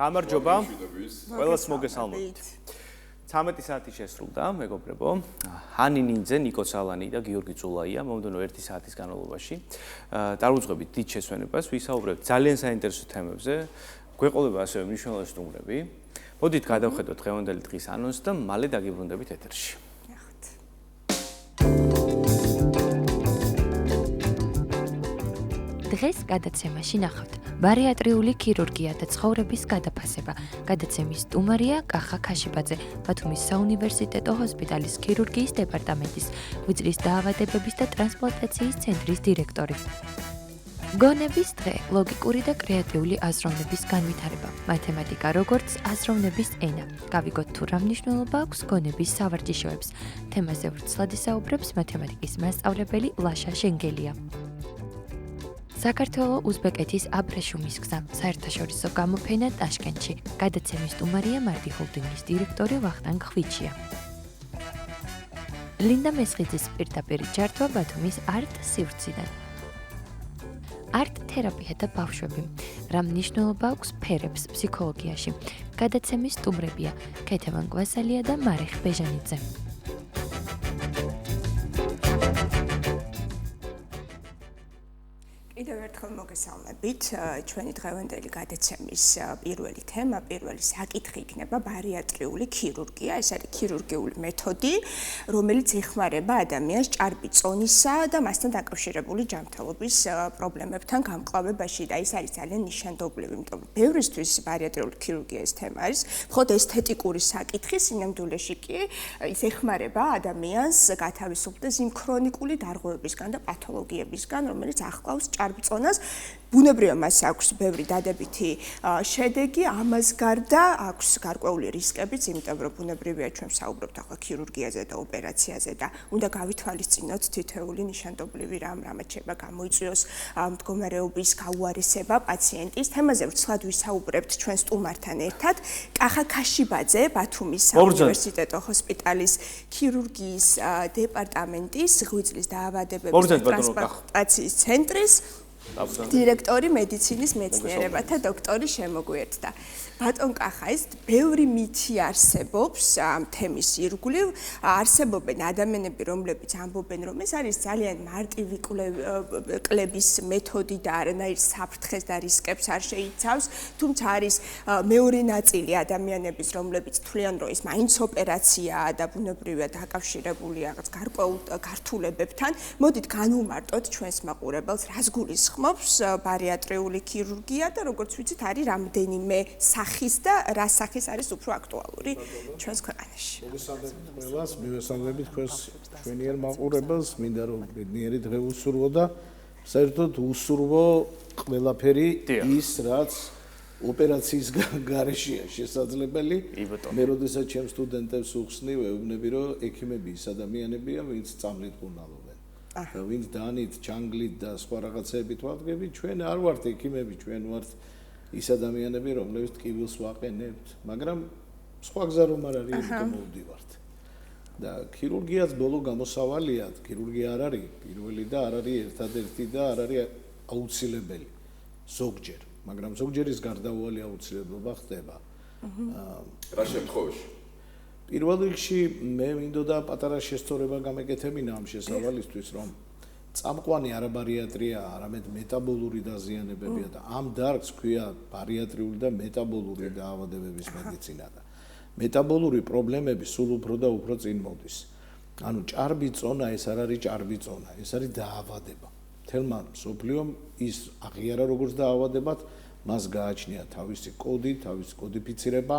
გამარჯობა. ყველას მოგესალმებით. 13 საათი შესრულდა, მეგობრებო. ჰანი ნინძე, ნიკო სალანი და გიორგი წულაია მომდენო 1 საათის განმავლობაში. დავუძღვებით დიდ შესვენებას, ვისაუბრებთ ძალიან საინტერესო თემებზე. გვეყოლება ასევე მნიშვნელოვანი სტუმრები. მოდით გადავხედოთ დღევანდელი დღის ანონსს და მალე დაგიბრუნდებით ეთერში. დღეს გადაცემაში ნახავთ ბარიატრიული ქირურგია და ცხოვრების გადაფასება. გადაცემის სტუმარია კახა ქაშიბაძე, ბათუმის საუნივერსიტეტო ჰოსპიტალის ქირურგიის დეპარტამენტის ღვიძლის დაავადებების და ტრანსპლანტაციის ცენტრის დირექტორი. გონების დღე, ლოგიკური და კრეატიული აზროვნების განვითარება. მათემატიკა როგორც აზროვნების ენა. გავიგოთ თუ რა მნიშვნელობა აქვს გონების სავარჯიშოებს. თემაზე ვრცლად ისაუბრებს მათემატიკის მასწავლებელი ლაშა შენგელია. საქართველო-უზბეკეთის აბრეშუმის გზა, საერთაშორისო გამოფენა ტაშკენტში. გადაცემის სტუმარია მარდი ჰოლდინგის დირექტორი ვახტანგ ხვიჩია. ლინდა მესხიძის პირდაპირ ჩართვა ბათუმის არტ სივრციდან. არტ თერაპია და ბავშვები. რა მნიშვნელობა აქვს ფერებს ფსიქოლოგიაში? გადაცემის სტუმრებია ქეთევან კვასალია და მარიხ ბეჟანიძე. კიდევ ერთხელ მოგესალმებით. ჩვენი დღევანდელი გადაცემის პირველი თემა, პირველი საკითხი იქნება ბარიატრიული ქირურგია. ეს არის ქირურგიული მეთოდი, რომელიც ეხმარება ადამიანს ჭარბი წონისა და მასთან დაკავშირებული ჯანმრთელობის პრობლემებთან გამკლავებაში და ეს არის ძალიან ნიშანდობლივი, იმიტომ რომ ბევრისთვის ბარიატრიული ქირურგია ეს თემა არის, მხოლოდ ესთეტიკური საკითხი, სინამდვილეში კი ის ეხმარება ადამიანს გათავისუფლდეს იმ ქრონიკული დარღვევებისგან და პათოლოგიებისგან, რომელიც ახლავს წონას. ბუნებრივია მას აქვს ბევრი დადებითი შედეგი, ამას გარდა აქვს გარკვეული რისკებიც, იმიტომ რომ ბუნებრივია ჩვენ ვსაუბრობთ ახლა ქირურგიაზე და ოპერაციაზე და უნდა გავითვალისწინოთ თითოეული ნიშანდობლივი რამაც შეიძლება გამოიწვიოს მდგომარეობის გაუარესება პაციენტის. თემაზე ვრცლად ვისაუბრებთ ჩვენ სტუმართან ერთად. კახა ქაშიბაძე, ბათუმის საუნივერსიტეტო ჰოსპიტალის ქირურგიის დეპარტამენტის ღვიძლის დაავადებების და ტრანსპლანტაციის ცენტრის დირექტორი, მედიცინის მეცნიერებათა დოქტორი შემოგვიერთდა. ბატონ კახა, ეს ბევრი მითი არსებობს ამ თემის ირგვლივ. არსებობენ ადამიანები, რომლებიც ამბობენ, რომ ეს არის ძალიან მარტივი კლების მეთოდი და არანაირ საფრთხეს და რისკებს არ შეიცავს, თუმცა არის მეორე ნაწილი ადამიანების, რომლებიც თვლიან, რომ ეს მაინც ოპერაციაა და ბუნებრივია დაკავშირებული რაღაც გარკვეულ გართულებებთან. მოდით განვუმარტოთ ჩვენს მაყურებელს, რას გულისხმობს ბარიატრიული ქირურგია და როგორც ვიცით, არის რამდენიმე სახის და რა სახის არის უფრო აქტუალური ჩვენს ქვეყანაში. მოგესალმებით ყველას, მივესალმებით ჩვენიერ მაყურებელს, მინდა რომ ბედნიერი დღე უსურვო და საერთოდ უსურვო ყველაფერი ის, რაც ოპერაციის გარეშეა შესაძლებელი. მე როდესაც ჩემ სტუდენტებს უხსნი, ვეუბნები, რომ ექიმები ის ადამიანებია, ვინც წამლით ყუნალობენ. ვინც დანით, ჩანგლით და სხვა რაღაცებით ვადგებით, ჩვენ არ ვართ ექიმები, ჩვენ ვართ ის ადამიანები, რომლებიც ტკივილს ვაყენებთ, მაგრამ სხვა გზა რომ არ არის, იმიტომ მოვდივართ. და ქირურგიაც ბოლო გამოსავალია, ქირურგია არ არის პირველი და არ არის ერთადერთი და არ არის აუცილებელი. ზოგჯერ, მაგრამ ზოგჯერ ის გარდაუვალი აუცილებლობა ხდება. რა შემთხვევაში? პირველ რიგში მე მინდოდა პატარა შესწორება გამეკეთებინა ამ შესავალისთვის, რომ წამყვანი არა ბარიატრია, არამედ მეტაბოლური დაზიანებებია და ამ დარგს ქვია ბარიატრიული და მეტაბოლური დაავადებების მედიცინა და მეტაბოლური პრობლემები სულ უფრო და უფრო წინ მოდის. ანუ ჭარბი წონა ეს არ არის ჭარბი წონა, ეს არის დაავადება. თელმა მსოფლიომ ის აღიარა როგორც დაავადებად, მას გააჩნია თავისი კოდი, თავისი კოდიფიცირება,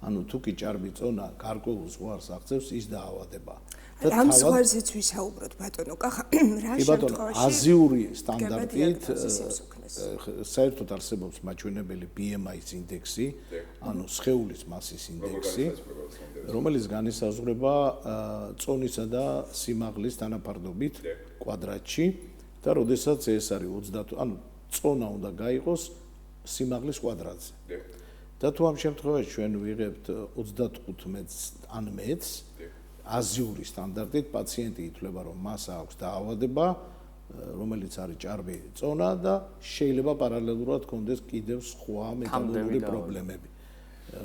ანუ თუ კი ჭარბი წონა გარკვეულ ზღვარს აღწევს, ის დაავადება. ამ ზღვარზეც ვისაუბროთ ბატონო კახა, რა შემთხვევაში აზიური სტანდარტით საერთოდ არსებობს მაჩვენებელი BMI-ის ინდექსი, ანუ სხეულის მასის ინდექსი, რომელიც განისაზღვრება წონისა და სიმაღლის თანაფარდობით კვადრატში და როდესაც ეს არის 30, ანუ წონა უნდა გაიყოს სიმაღლის კვადრატზე. და თუ ამ შემთხვევაში ჩვენ ვიღებთ 25 მეტრს ან მეტრს, აზიური სტანდარტით პაციენტი ითვლება, რომ მას აქვს დაავადება, რომელიც არის ჭარბი წონა და შეიძლება პარალელურად კონდეს კიდევ სხვა მეტაბოლური პრობლემები.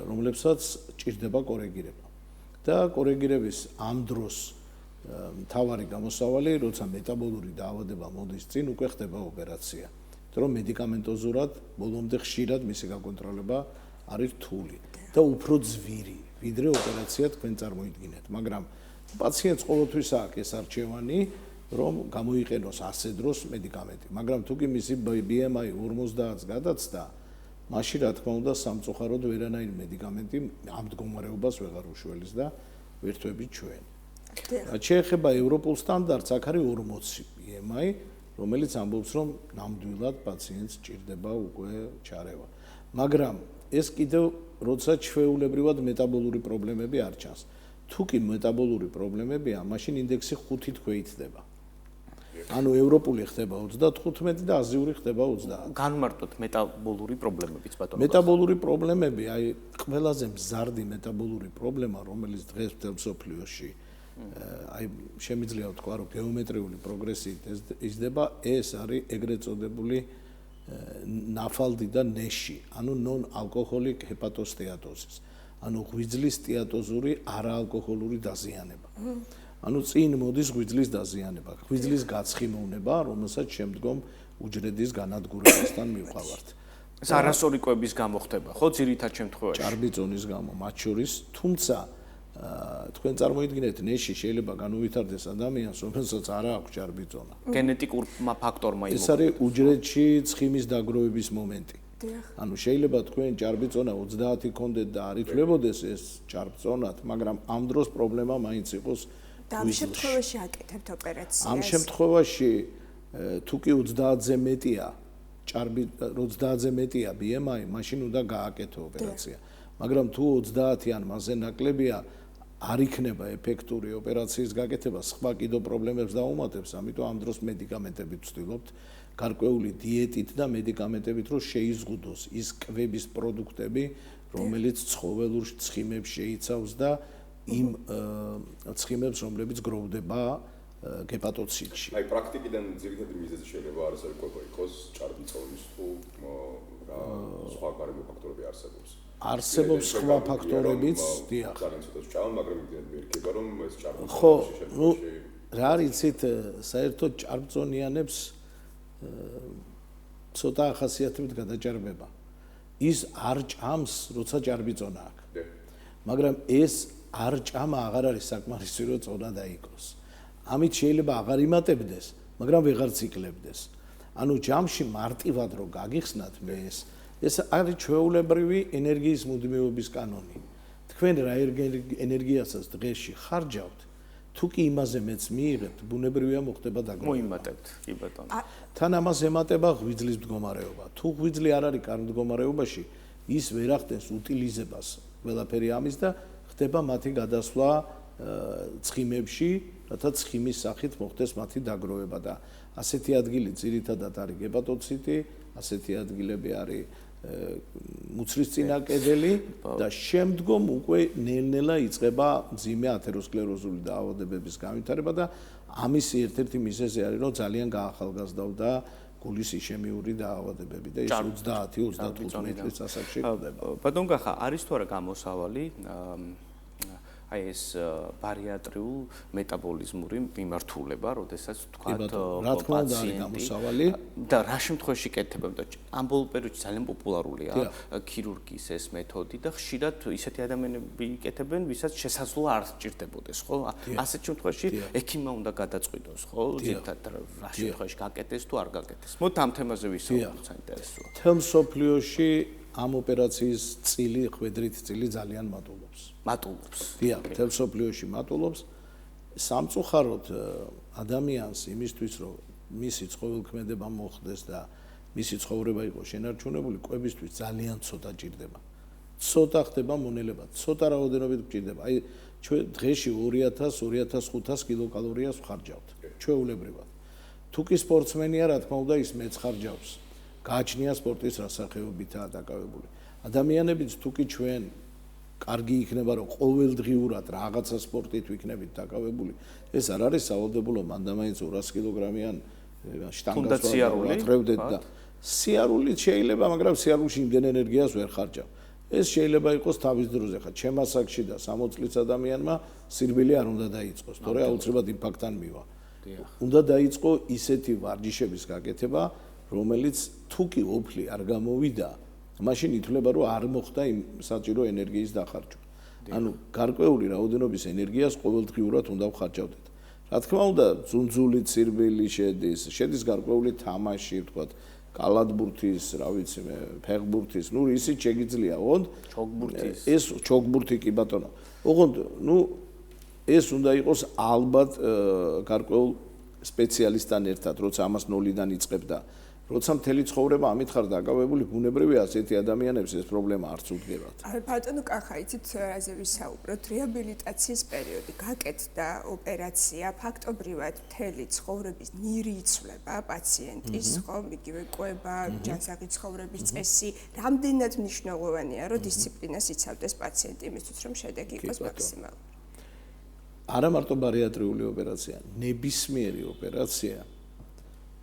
რომლებსაც ჭირდება კორეგირება. და კორეგირების ამ დროს მთავარი გამოსავალი, როცა მეტაბოლური დაავადება მოდის წინ, უკვე ხდება ოპერაცია. რომ მედიკამენტოზურად ბოლომდე ხშირად მისი გაკონტროლება არის რთული და უფრო ძვირი, ვიდრე ოპერაცია თქვენ წარმოიდგინეთ, მაგრამ პაციენტს ყოველთვის აქვს ეს არჩევანი, რომ გამოიყენოს ასე დროს მედიკამენტი, მაგრამ თუ კი მისი BMI 50-ს გადაცდა, მაშინ რა თქმა უნდა სამწუხაროდ ვერანაირი მედიკამენტი ამ მდგომარეობას ვეღარ უშველის და ვერთვებით ჩვენ. რაც შეეხება ევროპულ სტანდარტს, აქ არის 40 BMI, რომელიც ამბობს, რომ ნამდვილად პაციენტს ჭირდება უკვე ჩარევა. მაგრამ ეს კიდევ როცა ჩვეულებრივად მეტაბოლური პრობლემები არ ჩანს. თუ კი მეტაბოლური პრობლემებია, მაშინ ინდექსი 5 თქვეით ხდება. ანუ ევროპული ხდება 35 და აზიური ხდება 20. განმარტოთ მეტაბოლური პრობლემებიც ბატონო. მეტაბოლური პრობლემები, აი ყველაზე მზარდი მეტაბოლური პრობლემა, რომელიც დღეს მთელ მსოფლიოში აი შემიძლია ვთქვა, რომ გეომეტრიული პროგრესიით იზრდება, ეს არის ეგრეთ წოდებული ნაფალდი და ნეში, ანუ non-alcoholic hepatosteatosis. ანუ ღვიძლის სტეატოზური არაალკოჰოლური დაზიანება. ანუ წინ მოდის ღვიძლის დაზიანება, ღვიძლის გაცხიმოვნება, რომელსაც შემდგომ უჯრედის განადგურებასთან მივყავართ. ეს არასწორი კვების გამო ხდება, ხო, ძირითად შემთხვევაში. ჭარბიწონის გამო მათ შორის, თუმცა თქვენ წარმოიდგინეთ, ნეში შეიძლება განუვითარდეს ადამიანს, რომელსაც არ აქვს ჭარბიწონა. გენეტიკურმა ფაქტორმა ეს არის უჯრედში ცხიმის დაგროვების მომენტი. ანუ შეიძლება თქვენ ჭარბიწონა 30 ქონდეთ და არ ითვლებოდეს ეს ჭარბწონად, მაგრამ ამ დროს პრობლემა მაინც იყოს. და ამ შემთხვევაში აკეთებთ ოპერაციას. ამ შემთხვევაში თუ კი 30-ზე მეტია, 30-ზე მეტია BMI, მაშინ უნდა გააკეთო ოპერაცია. მაგრამ თუ 30 ან მასზე ნაკლებია, არ იქნება ეფექტური ოპერაციის გაკეთება, სხვა კიდო პრობლემებს დაუმატებს, ამიტომ ამ დროს მედიკამენტებით ვცდილობთ, გარკვეული დიეტით და მედიკამენტებით, რომ შეიზღუდოს ის კვების პროდუქტები, რომელიც ცხოველურ ცხიმებს შეიცავს და იმ ცხიმებს, რომლებიც გროვდება ჰეპატოციტში. აი პრაქტიკიდან ძირითადი მიზეზი შეიძლება არის კვება იყოს ჭარბიწონის თუ რა სხვა გარემო ფაქტორები არსებობს. არსებობს სხვა ფაქტორებიც, დიახ. ძალიან ცოტა ჭამა, მაგრამ იმდენად მერქება, რომ ეს ჭარბიწონის ხო, ნუ რა არის იცით, საერთოდ ჭარბწონიანებს ცოტა ახასიათებით გადაჭარბება. ის არ ჭამს, როცა ჭარბიწონა აქვს. მაგრამ ეს არ ჭამა აღარ არის საკმარისი, რომ წონა დაიკოს. ამით შეიძლება აღარ იმატებდეს, მაგრამ ვეღარ ციკლებდეს. ანუ ჯამში მარტივად რო გაგიხსნათ მე ეს არის ჩვეულებრივი ენერგიის მუდმივობის კანონი. თქვენ რა ენერგიასაც დღეში ხარჯავთ, თუ კი იმაზე მეც მიიღებთ, ბუნებრივია მოხდება დაგროვება. მოიმატებთ, კი ბატონო. თან ამას ემატება ღვიძლის მდგომარეობა. თუ ღვიძლი არ არის კარგ მდგომარეობაში, ის ვერ ახდენს უტილიზებას ყველაფერი ამის და ხდება მათი გადასვლა ცხიმებში, რათა ცხიმის სახით მოხდეს მათი დაგროვება და ასეთი ადგილი ძირითადად არის ჰეპატოციტი, ასეთი ადგილები არის მუცლისწინა კედელი და შემდგომ უკვე ნელ-ნელა იწყება მძიმე ათეროსკლეროზული დაავადებების განვითარება და ამის ერთ-ერთი მიზეზი არის, რომ ძალიან გაახალგაზრდავდა გულის იშემიური დაავადებები და ეს 30-35 წლის ასაკში ხდება. ბატონ გახა, არის თუ არა გამოსავალი აი ეს ბარიატრიულ მეტაბოლიზმური მიმართულება, როდესაც თქვათ პაციენტი და რა შემთხვევაში კეთდება, ამ ბოლო პერიოდში ძალიან პოპულარულია ქირურგიის ეს მეთოდი და ხშირად ისეთი ადამიანები იკეთებენ, ვისაც შესაძლოა არ სჭირდებოდეს, ხო? ასეთ შემთხვევაში ექიმმა უნდა გადაწყვიტოს, ხო? ზედმეტად რა შემთხვევაში გაკეთდეს თუ არ გაკეთდეს. მოთ ამ თემაზე ვისაუბროთ, საინტერესოა. თელ მსოფლიოში ამ ოპერაციის წილი, ხვედრით წილი ძალიან მატულობს. მატულობს. დიახ, თელ მსოფლიოში მატულობს. სამწუხაროდ ადამიანს იმისთვის, რომ მისი ცხოველქმედება მოხდეს და მისი ცხოვრება იყოს შენარჩუნებული, კვებისთვის ძალიან ცოტა ჭირდება. ცოტა ხდება მონელება, ცოტა რაოდენობით ჭირდება. აი ჩვენ დღეში 2000-2500 კილოკალორიას ვხარჯავთ, ჩვეულებრივად. თუ კი სპორტსმენია, რა თქმა უნდა, ის მეც ხარჯავს. გააჩნია სპორტის რასახეობითაა დაკავებული. ადამიანებიც თუ კი ჩვენ კარგი იქნება, რომ ყოველდღიურად რაღაცა სპორტით ვიქნებით დაკავებული, ეს არ არის სავალდებულო, მანდ-მაინც 200 კილოგრამიან შტანგას ვატრევდეთ და სიარულით შეიძლება, მაგრამ სიარულში იმდენ ენერგიას ვერ ხარჯავ. ეს შეიძლება იყოს თავის დროზე, ხა ჩემ ასაკში და 60 წლის ადამიანმა სირბილი არ უნდა დაიწყოს, თორე აუცილებლად იმპაქტთან მივა. უნდა დაიწყო ისეთი ვარჯიშების გაკეთება, რომელიც თუ კი ოფლი არ გამოვიდა, მაშინ ითვლება, რომ არ მოხდა იმ საჭირო ენერგიის დახარჯვა. ანუ გარკვეული რაოდენობის ენერგიას ყოველდღიურად უნდა ვხარჯავდეთ. რა თქმა უნდა, ძუნძული ცირბილი შედის გარკვეული თამაში, ვთქვათ, კალათბურთის, რა ვიცი მე, ფეხბურთის, ნუ ისიც შეგიძლია, ოღონდ ჩოგბურთის. ეს ჩოგბურთი კი ბატონო. ოღონდ, ნუ ეს უნდა იყოს ალბათ გარკვეულ სპეციალისტთან ერთად, როცა ამას ნოლიდან იწყებ და როცა მთელი ცხოვრება ამით ხარ დაკავებული, ბუნებრივია ასეთი ადამიანებს ეს პრობლემა არც უდგებათ. აი ბატონო კახა, იცით რაზე ვისაუბროთ? რეაბილიტაციის პერიოდი გაკეთდა ოპერაცია, ფაქტობრივად მთელი ცხოვრების ნირი იცვლება პაციენტის, ხო, იგივე კვება, ჯანსაღი ცხოვრების წესი, რამდენად მნიშვნელოვანია, რომ დისციპლინას იცავდეს პაციენტი იმისთვის, რომ შედეგი იყოს მაქსიმალური. არა მარტო ბარიატრიული ოპერაცია, ნებისმიერი ოპერაცია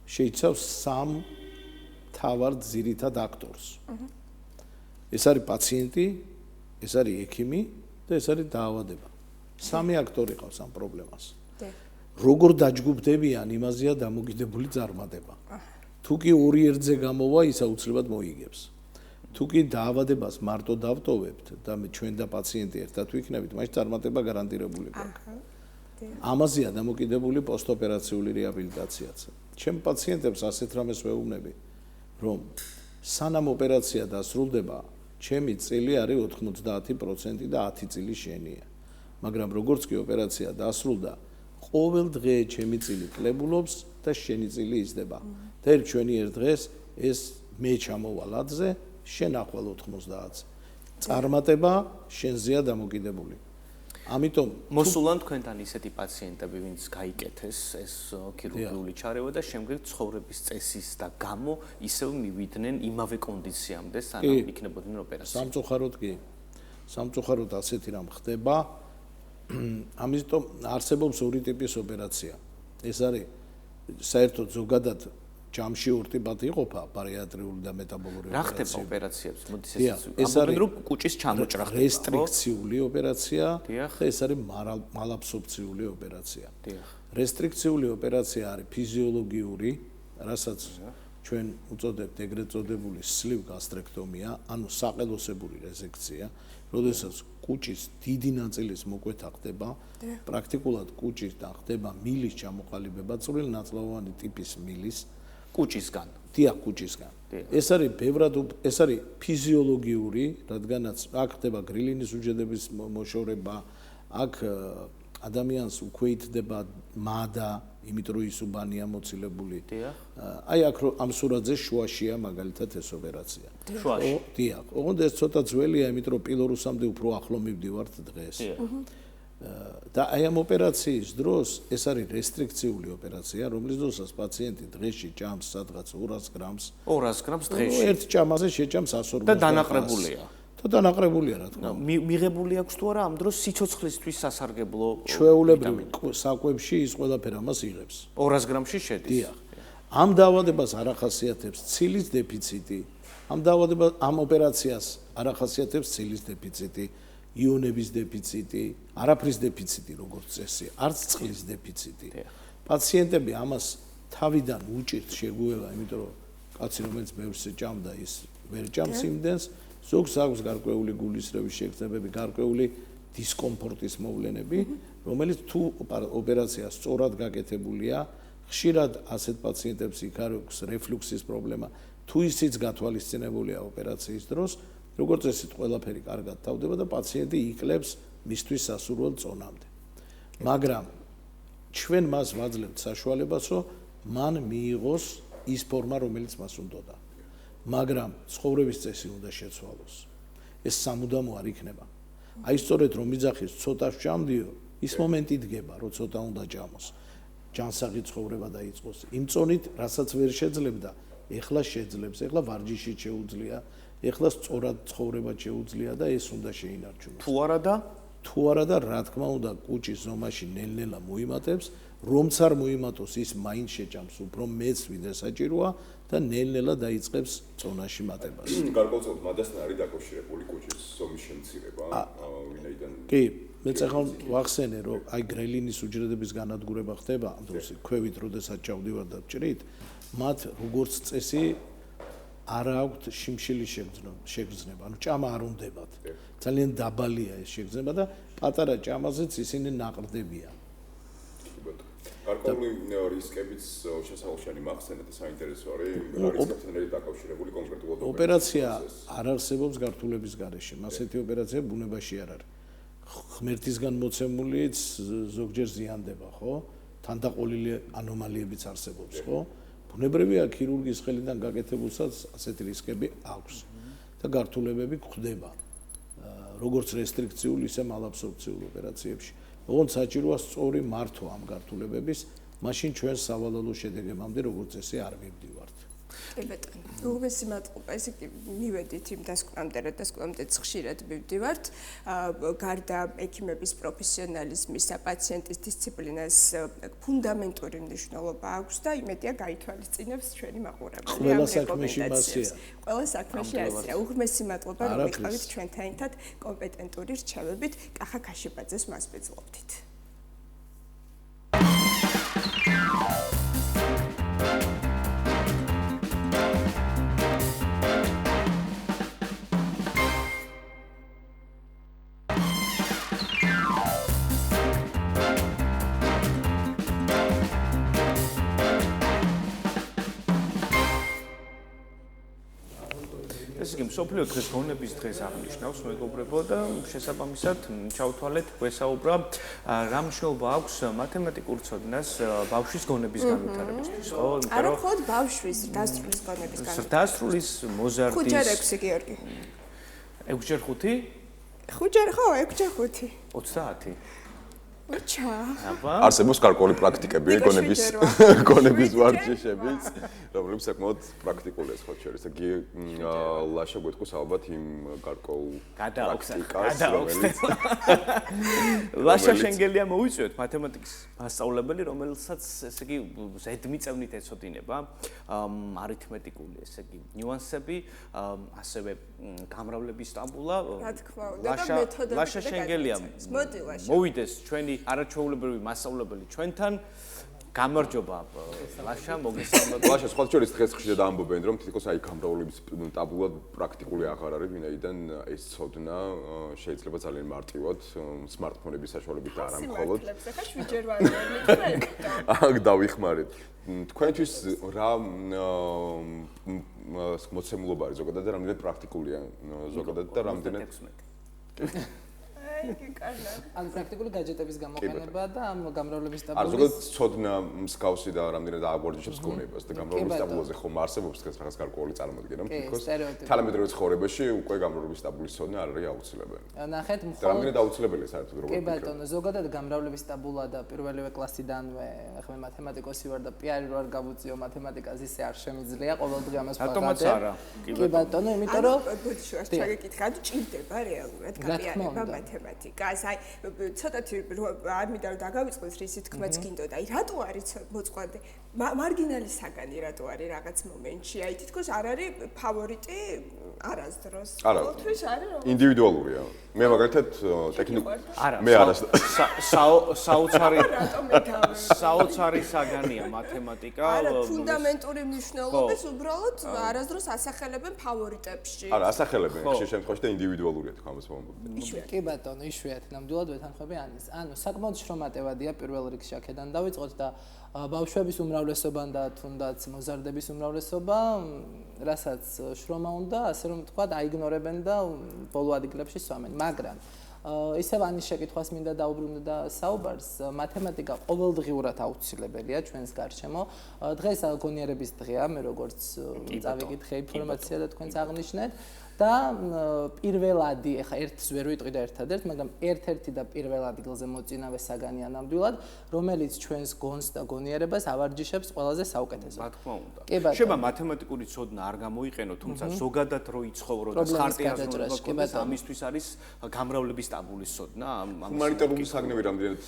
შეიცავს სამ თავარ ძირითად აქტორს. ეს არის პაციენტი, ეს არის ექიმი და ეს არის დაავადება. სამი აქტორი ყავს ამ პრობლემას. როგორ დაჯგუფდებიან, იმაზეა დამოკიდებული წარმატება. თუ კი ორი ერთზე გამოვა, ის აუცილებლად მოიგებს. თუ კი დაავადებას მარტო დავტოვებთ და ჩვენ და პაციენტი ერთად ვიქნებით, მაშინ წარმატება გარანტირებული გვაქვს. ამაზეა დამოკიდებული პოსტოპერაციული რეაბილიტაციაც. ჩემ პაციენტებს ასეთ რამეს ვეუბნები, რომ სანამ ოპერაცია დასრულდება, ჩემი წილი არის 90% და 10 წილი შენია. მაგრამ როგორც კი ოპერაცია დასრულდა, ყოველ დღე ჩემი წილი კლებულობს და შენი წილი იზრდება. და ერთ ჩვენი ერთ დღეს ეს მე ჩამოვალ 10-ზე, შენ ახვალ 90-ზე. წარმატება შენზეა დამოკიდებული. ამიტომ მოსულან თქვენთან ისეთი პაციენტები, ვინც გაიკეთეს ეს ქირურგიული ჩარევა და შემდგომ ცხოვრების წესის და გამო ისევ მივიდნენ იმავე კონდიციამდე, სანამ იქნებოდნენ ოპერაცია. სამწუხაროდ კი. სამწუხაროდ ასეთი რამ ხდება. ამიტომ არსებობს ორი ტიპის ოპერაცია. ეს არის საერთოდ ზოგადად ჯამში ორ ტიპად იყოფა ბარიატრიული და მეტაბოლური ოპერაცია. რა ხდება ოპერაციებს? მოდი ეს არის რომ კუჭის ჩამოჭრა ხდება. რესტრიქციული ოპერაცია და ეს არის მალაბსორბციული ოპერაცია. რესტრიქციული ოპერაცია არის ფიზიოლოგიური, რასაც ჩვენ უწოდებთ ეგრეთ წოდებული სლივ გასტრექტომია, ანუ საყელოსებური რეზექცია, როდესაც კუჭის დიდი ნაწილის მოკვეთა ხდება, პრაქტიკულად კუჭისთან ხდება მილის ჩამოყალიბება, წვრილი ნაწლავოვანი ტიპის მილის კუჭისგან. დიახ, კუჭისგან. ეს არის ბევრად ეს არის ფიზიოლოგიური, რადგანაც აქ ხდება გრილინის უჯედების მოშორება, აქ ადამიანს უქვეითდება მადა, იმიტომ რომ ის უბანია მოცილებული. აი აქ ამ სურათზე შუაშია მაგალითად ეს ოპერაცია. შუაში. დიახ, ოღონდ ეს ცოტა ძველია, იმიტომ რომ პილორუსამდე უფრო ახლო მივდივართ დღეს. და აი ამ ოპერაციის დროს ეს არის რესტრიქციული ოპერაცია, რომლის დროსაც პაციენტი დღეში ჭამს სადღაც 200 გრამს. 200 გრამს დღეში. ერთ ჭამაზე შეჭამს 140. და დანაყრებულია. და დანაყრებულია რა თქმა უნდა. მიღებული აქვს თუ არა ამ დროს სიცოცხლისთვის სასარგებლო ჩვეულებრივ საკვებში ის ყველაფერი ამას იღებს. 200 გრამში შედის. დიახ. ამ დაავადებას არ ახასიათებს ცილის დეფიციტი. ამ ოპერაციას არ ახასიათებს ცილის დეფიციტი. იონების დეფიციტი, არაფრის დეფიციტი როგორც წესი, არც წყლის დეფიციტი. პაციენტები ამას თავიდან უჭირთ შეგუება, იმიტომ რომ კაცი რომელიც ბევრს ჭამდა ის ვერ ჭამს იმდენს, ზოგს აქვს გარკვეული გულისრევის შეგრძნებები, გარკვეული დისკომფორტის მოვლენები, რომელიც თუ ოპერაცია სწორად გაკეთებულია, ხშირად ასეთ პაციენტებს იქ აქვს რეფლუქსის პრობლემა, თუ ისიც გათვალისწინებულია ოპერაციის დროს, როგორც ესეთ ყველაფერი კარგად თავდება და პაციენტი იკლებს მისთვის სასურველ წონამდე. მაგრამ ჩვენ მას ვაძლევთ საშუალებას, რომ მან მიიღოს ის ფორმა, რომელიც მას უნდოდა. მაგრამ ცხოვრების წესი უნდა შეცვალოს. ეს სამუდამო არ იქნება. აი სწორედ რომ იძახის ცოტა სჭამდიო, ის მომენტი დგება, რომ ცოტა უნდა ჭამოს. ჯანსაღი ცხოვრება დაიწყოს. იმ წონით, რასაც ვერ შეძლებდა, ეხლა შეძლებს, ეხლა ვარჯიში შეუძლია. ეხლა სწორად ცხოვრება შეუძლია და ეს უნდა შეინარჩუნოს. თუ არა და თუ არა და რა თქმა უნდა კუჭის ზომაში ნელ-ნელა მოიმატებს, რომც არ მოიმატოს ის მაინც შეჭამს უფრო მეც ვიდრე საჭიროა და ნელ-ნელა დაიწყებს წონაში მატებას. გარკვეულწილად მადასთან არის დაკავშირებული კუჭის ზომის შემცირება, ვინაიდან კი, მეც ახლა ვახსენე რომ აი გრელინის უჯრედების განადგურება ხდება ამ დროს ქვევით როდესაც ჩავდივარ და ვჭრით, მათ როგორც წესი არ აქვთ შიმშილის შეგრძნება, ანუ ჭამა არ უნდებათ. ძალიან დაბალია ეს შეგრძნება და პატარა ჭამაზეც ისინი ნაყრდებიან. გარკვეული რისკებიც შესაძლოა მახსენეთ საინტერესო არის რისკებთან დაკავშირებული კონკრეტულად ოპერაცია არ არსებობს გართულების გარეშე. ასეთი ოპერაცია ბუნებაში არ არის. ღმერთისგან მოცემულიც ზოგჯერ ზიანდება, ხო? თანდაყოლილი ანომალიებიც არსებობს, ხო? ბუნებრივია ქირურგის ხელიდან გაკეთებულსაც ასეთი რისკები აქვს და გართულებები გვხდება. როგორც რესტრიქციულ, ისე მალაბსორბციულ ოპერაციებში. ოღონდ საჭიროა სწორი მართვა ამ გართულებების, მაშინ ჩვენ სავალალო შედეგებამდე როგორც ესე არ მივდივართ. კი ბატონო, უღბესი მადლობა. ესე იგი მივედით იმ დასკვნამდე, რადგან ხშირად მივდივართ. გარდა ექიმების პროფესიონალიზმის, პაციენტის დისციპლინას ფუნდამენტური მნიშვნელობა აქვს და იმედია გაითვალისწინებს ჩვენი მაყურებელი. ყველა საქმეში მასია. ყველა საქმეში ასეა. უღბესი მადლობა, რომ იყავით ჩვენთან ერთად კომპეტენტური რჩევებით. კახა ქაშიბაძეს მასპინძლობდით. ეს იგი მსოფლიო დღეს გონების დღეს აღნიშნავს მეგობრებო და შესაბამისად ჩავთვალეთ გვესაუბრა რა მნიშვნელობა აქვს მათემატიკურ ცოდნას ბავშვის გონების განვითარებისთვის ხო? არა მხოლოდ ბავშვის დასრულის გონების განვითარებისთვის. დასრულის მოზარდის 5x6 გიორგი. 6x5? 5x ხო, 6x5. 30. აჩა. არსებობს გარკვეული პრაქტიკები გონების ვარჯიშებიც, რომლებიც საკმაოდ პრაქტიკულია სხვა შორის. იგი ლაშა გვეთქოს ალბათ იმ გარკვეულ პრაქტიკას, რომელიც ლაშა შენგელია მოიწვიოთ მათემატიკის მასწავლებელი, რომელსაც ესე იგი ზედმიწევნით ეცოდინება არითმეტიკული ესე იგი ნიუანსები, ასევე გამრავლების ტაბულა. რა თქმა უნდა და მეთოდები. ლაშა შენგელია მოვიდეს ჩვენი არაჩვეულებრივი მასწავლებელი ჩვენთან. გამარჯობა ლაშა, მოგესალმებით. ლაშა სხვა შორის დღეს ხშირად ამბობენ რომ თითქოს აი გამრავლების ტაბულა პრაქტიკული აღარ არის, ვინაიდან ეს ცოდნა შეიძლება ძალიან მარტივად სმარტფონების საშუალებით და არა მხოლოდ. ახლა შვიჯერ ვარ აქ დავიხმარეთ. თქვენთვის რა მოცემულობა არის ზოგადად და რამდენად პრაქტიკულია ზოგადად და რამდენად ან პრაქტიკული гаджеტების გამოყენება და ამ გამრავლების ტაბულის არ ზოგადად ცოდნა მსგავსი და რამდენად აგვარჯიშებს გონებას და გამრავლების ტაბულაზე ხომ არსებობს დღეს რაღაც გარკვეული წარმოდგენა თითქოს თანამედროვე ცხოვრებაში უკვე გამრავლების ტაბულის ცოდნა არ არის აუცილებელი. ნახეთ მხოლოდ რამდენად აუცილებელია საერთოდ როგორ კი ბატონო, ზოგადად გამრავლების ტაბულა და პირველივე კლასიდანვე ახლა მათემატიკოსი ვარ და პიარი რო არ გავუწიო მათემატიკას ისე არ შემიძლია ყოველდღე ამას ვაღადებ. რატომაც არა? კი ბატონო, იმიტომ რომ ბოდიშოს ჩაგეკითხა, თუ ჭირდება რეალურად გაპიარება მათემატიკას. აი ცოტათი არ მინდა რომ დაგავიწყოს რის თქმაც გინდოდა. აი რატო არის მოწყვალე მარგინალი საგანი რატო არის რაღაც მომენტში? აი თითქოს არ არის ფავორიტი არასდროს. ყოველთვის არის რომ ინდივიდუალურია. მე მაგალითად ტექნიკურ მე საოცარი საოცარი საგანია მათემატიკა. არა ფუნდამენტური მნიშვნელობის უბრალოდ არასდროს ასახელებენ ფავორიტებში. არა, ასახელებენ ხშირ შემთხვევაში და ინდივიდუალურია თქო ამას ვამბობ. კი ბატონო, იშვიათი ნამდვილად ვეთანხმები ანის. ანუ საკმაოდ შრომატევადია პირველ რიგში აქედან დავიწყოთ და ბავშვების უმრავლესობამ და თუნდაც მოზარდების უმრავლესობა, რასაც შრომა უნდა, ასე რომ ვთქვათ, აიგნორებენ და ბოლო ადგილებში სვამენ. მაგრამ ისევ ანის შეკითხვას მინდა დაუბრუნდე და საუბარს, მათემატიკა ყოველდღიურად აუცილებელია ჩვენს გარშემო. დღეს გონიერების დღეა, მე როგორც წავიკითხე ინფორმაცია და თქვენც აღნიშნეთ. და პირველადი, ეხა ერთს ვერ ვიტყვი და ერთადერთ, მაგრამ ერთ-ერთი და პირველ ადგილზე მოწინავე საგანია ნამდვილად, რომელიც ჩვენს გონს და გონიერებას ავარჯიშებს ყველაზე საუკეთესოდ. რა თქმა უნდა. შეიძლება მათემატიკური ცოდნა არ გამოიყენო, თუმცა ზოგადად რო იცხოვრო და ხარტიაზროვნება ქონდეს, ამისთვის არის გამრავლების ტაბულის ცოდნა. ჰუმანიტარული საგნები რამდენად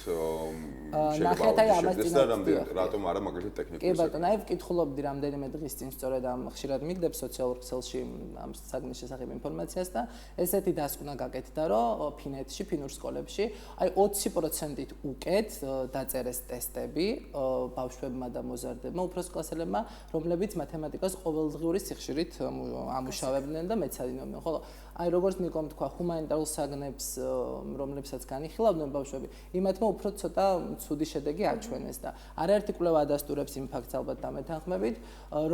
შეიძლება რატომ არა მაგალითად ტექნიკური. კი ბატონო, აი ვკითხულობდი რამდენიმე დღის წინ სწორედ ამ ხშირად მიგდებ სოციალურ ქსელში ამ საგნის შესახებ ინფორმაციას და ესეთი დასკვნა გაკეთდა, რომ ფინეთში, ფინურ სკოლებში აი 20%-ით უკეთ დაწერეს ტესტები ბავშვებმა და მოზარდებმა, უფროს კლასელებმა, რომლებიც მათემატიკას ყოველდღიური სიხშირით ამუშავებდნენ და მეცადინეობდნენ. ხოლო აი როგორც ნიკომ თქვა, ჰუმანიტარულ საგნებს, რომლებსაც განიხილავდნენ ბავშვები, იმათმა უფრო ცოტა ცუდი შედეგი აჩვენეს და არაერთი კვლევა ადასტურებს იმ ფაქტს ალბათ დამეთანხმებით,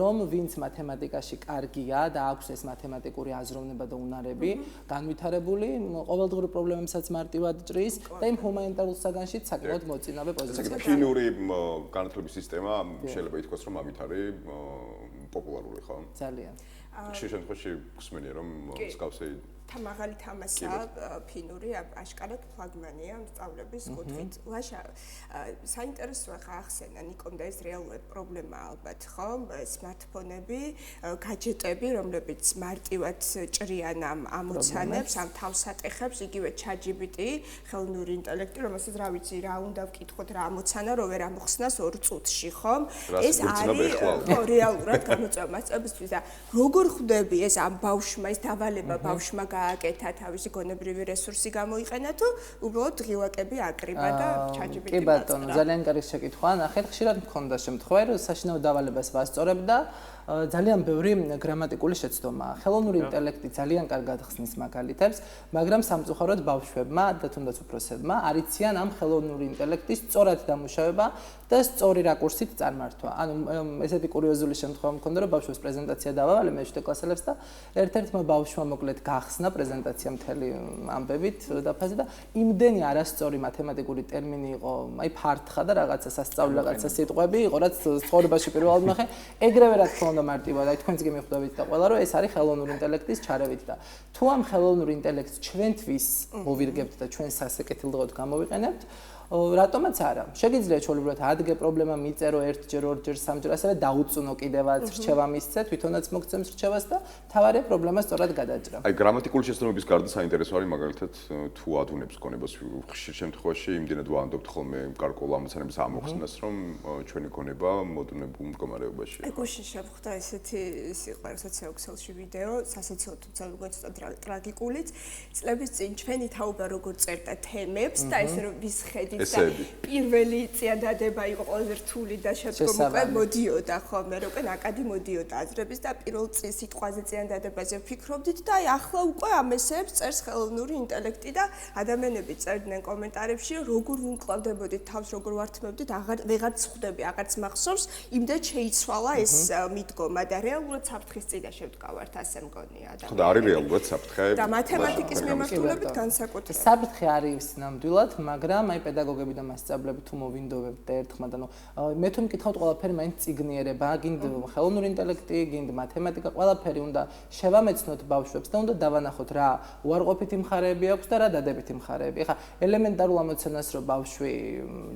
რომ ვინც მათემატიკაში კარგია და აქვს ეს მათემატიკური აზროვნება და უნარები განვითარებული, ყოველდღიურ პრობლემებსაც მარტივად ჭრის და იმ ჰუმანიტარულ საგანშიც საკმაოდ მოწინავე პოზიციაა. ფინური განათლების სისტემა შეიძლება ითქვას, რომ ამით არის პოპულარული, ხო? ძალიან. ხშირ შემთხვევაში გსმენია, რომ მსგავსი და მაღალი თამასაა ფინური აშკარად ფლაგმანია სწავლების კუთხით. ლაშა საინტერესოა ხა ახსენა ნიკომ და ეს რეალურად პრობლემაა ალბათ, ხო? სმარტფონები, гаджеტები, რომლებიც მარტივად ჭრიან ამ ამოცანებს, ამ თავსატეხებს, იგივე ChatGPT, ხელოვნური ინტელექტი, რომელსაც რა ვიცი, რა უნდა ვკითხოთ, რა ამოცანა, რო ვერ ამოხსნას 2 წუთში, ხო? ეს არის რეალურად გამოწვევა მასწავლებისთვის და როგორ ხვდები ეს ამ ბავშვმა, ეს დავალება ბავშვმა გააკეთა თავისი გონებრივი რესურსი გამოიყენა თუ უბრალოდ ღილაკები აკრიბა და ChatGPT-ს კი ბატონო, ძალიან კარგი შეკითხვა. ნახეთ, ხშირად მქონდა შემთხვევა, რომ საშინაო დავალებას ვასწორებ და ძალიან ბევრი გრამატიკული შეცდომაა. ხელოვნური ინტელექტი ძალიან კარგად ხსნის მაგალითებს, მაგრამ სამწუხაროდ ბავშვებმა და თუნდაც უფროსებმა არ იციან ამ ხელოვნური ინტელექტის სწორად დამუშავება და სწორი რაკურსით წარმართვა. ანუ ესეთი კურიოზული შემთხვევა მქონდა, რომ ბავშვებს პრეზენტაცია დავავალე მე-7 კლასელებს და ერთ-ერთმა ბავშვმა მოკლედ გახსნა პრეზენტაცია მთელი ამბებით დაფაზე და იმდენი არასწორი მათემატიკური ტერმინი იყო, აი ფართხა და რაღაცა სასწავლო რაღაცა სიტყვები იყო, რაც ცხოვრებაში პირველად ნახე, ეგრევე რა თქმა უნდა მარტივად, აი თქვენც კი მიხვდებით და ყველა რომ ეს არის ხელოვნური ინტელექტის ჩარევით და თუ ამ ხელოვნურ ინტელექტს ჩვენთვის მოვირგებთ და ჩვენ სასეკეთილდღეოდ გამოვიყენებთ, რატომაც არა. შეგიძლია ჩვეულებრივად ადგე პრობლემა მიწერო 1-ჯერ, 2-ჯერ, 3-ჯერ, ასევე დაუწუნო კიდევაც რჩევა მისცე, თვითონაც მოგცემს რჩევას და თავარი პრობლემა სწორად გადაჭრა. აი გრამატიკული შეცდომების გარდა საინტერესო არის მაგალითად თუ ადუნებს გონებას ხშირ შემთხვევაში იმდენად ვაანდობთ ხოლმე გარკვეულ ამოცანების ამოხსნას, რომ ჩვენი გონება მოდუნებულ მდგომარეობაში. აი გუშინ შევხვდა ესეთი სიყვარული სოციალურ ქსელში ვიდეო, სასაცილო თუმცა როგორც ტრაგიკულიც, წლების წინ ჩვენი თაობა როგორ წერდა თემებს და ესე რომ ვისხედი პირველი წიადადება იყო ყველაზე რთული და შემდგომ უკვე მოდიოდა ხოლმე, რომ უკვე ნაკადი მოდიოდა აზრების და პირველ სიტყვაზე წიადადებაზე ვფიქრობდით და აი ახლა უკვე ამ ესეებს წერს ხელოვნური ინტელექტი და ადამიანები წერდნენ კომენტარებში, როგორ ვუმკლავდებოდით თავს, როგორ ვართმევდით, ვეღარც ხვდები, აღარც მახსოვს, იმდენ შეიცვალა ეს მიდგომა და რეალურად საფრთხის წინაშე შევდგავართ, ასე მგონია და ხო და არის რეალურად საფრთხე და მათემატიკის მიმართულებით განსაკუთრებით საფრთხე არის ნამდვილად, მაგრამ აი პედაგოგები და მასწავლებლები თუ მოვინდობებთ და ერთხმად, ანუ მე თუ მკითხავთ ყველაფერი მაინც წიგნიერება, გინდ ხელოვნური ინტელექტი, გინდ მათემატიკა, ყველაფერი უნდა შევამეცნოთ ბავშვებს და უნდა დავანახოთ რა უარყოფითი მხარეები აქვს და რა დადებითი მხარეები. ეხლა ელემენტარულ ამოცანას რომ ბავშვი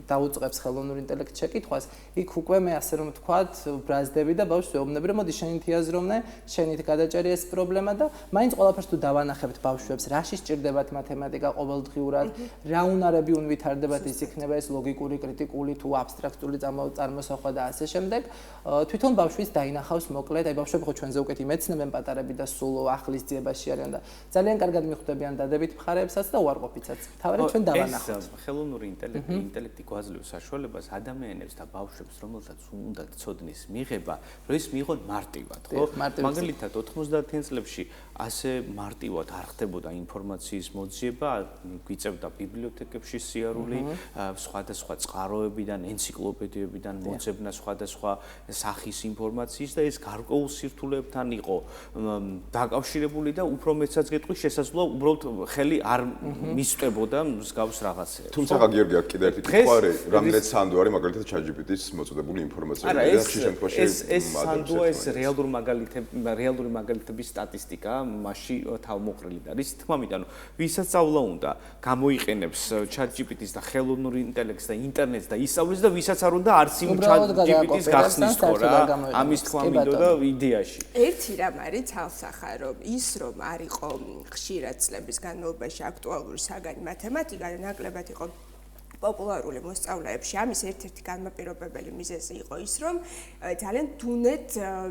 დაუწყებს ხელოვნურ ინტელექტს შეკითხვას, იქ უკვე მე ასე რომ ვთქვათ, ბრაზდები და ბავშვს ვეუბნები, რომ მოდი შენით იაზროვნე, შენით გადაჭერი ეს პრობლემა და მაინც ყველაფერს თუ დავანახებთ ბავშვებს, რაში სჭირდებათ მათემატიკა ყოველდღიურად, რა უნარები უნვითარდებათ, ის იქნება ეს ლოგიკური, კრიტიკული თუ აბსტრაქტული წარმოსახვა და ასე შემდეგ. თვითონ ბავშვის დაინახავს მოკლედ, აი ბავშვები ხო ჩვენზე უკეთ იმეცნებენ პატარები და სულ ახლის ძიებაში არიან და ძალიან კარგად მიხვდებიან დადებით მხარეებსაც და უარყოფითსაც. თავარი ჩვენ დავანახოთ. ეს ხელოვნური ინტელექტი გვაძლევს საშუალებას ადამიანებს და ბავშვებს, რომელთაც უნდა ცოდნის მიღება, რომ ის მიიღონ მარტივად, ხო? მაგალითად 90-იან წლებში ასე მარტივად არ ხდებოდა ინფორმაციის მოძიება, გვიწევდა ბიბლიოთეკებში სიარული, სხვადასხვა წყაროებიდან, ენციკლოპედიებიდან მოძებნა სხვადასხვა სახის ინფორმაციის და ეს გარკვეულ სირთულეებთან იყო დაკავშირებული და უფრო მეცაც გეტყვი შესაძლოა უბრალოდ ხელი არ მისწვებოდა მსგავს რაღაცეებს. თუმცა გიორგი აქ კიდევ ერთი თქვარი, რამდენიც სანდო არის მაგალითად ChatGPT-ს მოწოდებული ინფორმაცია და ხშირ შემთხვევაში ეს სანდოა ეს რეალური მაგალითების სტატისტიკა მასში თავმოყრილი არის. თქმა მინდა, ვისაც სწავლა უნდა გამოიყენებს ChatGPT-ს და ხელოვნური ინტელექტს და ინტერნეტს და ისწავლის და ვისაც არ უნდა არც იმ ChatGPT-ს გახსნის ხო რა. ამის თქმა მინდოდა იდეაში. ერთი რამ არის თალსახა, რომ ის რომ არ იყო ხშირად წლების განმავლობაში აქტუალური საგანი მათემატიკა და ნაკლებად იყო პოპულარული მოსწავლეებში. ამის ერთ-ერთი განმაპირობებელი მიზეზი იყო ის, რომ ძალიან დუნედ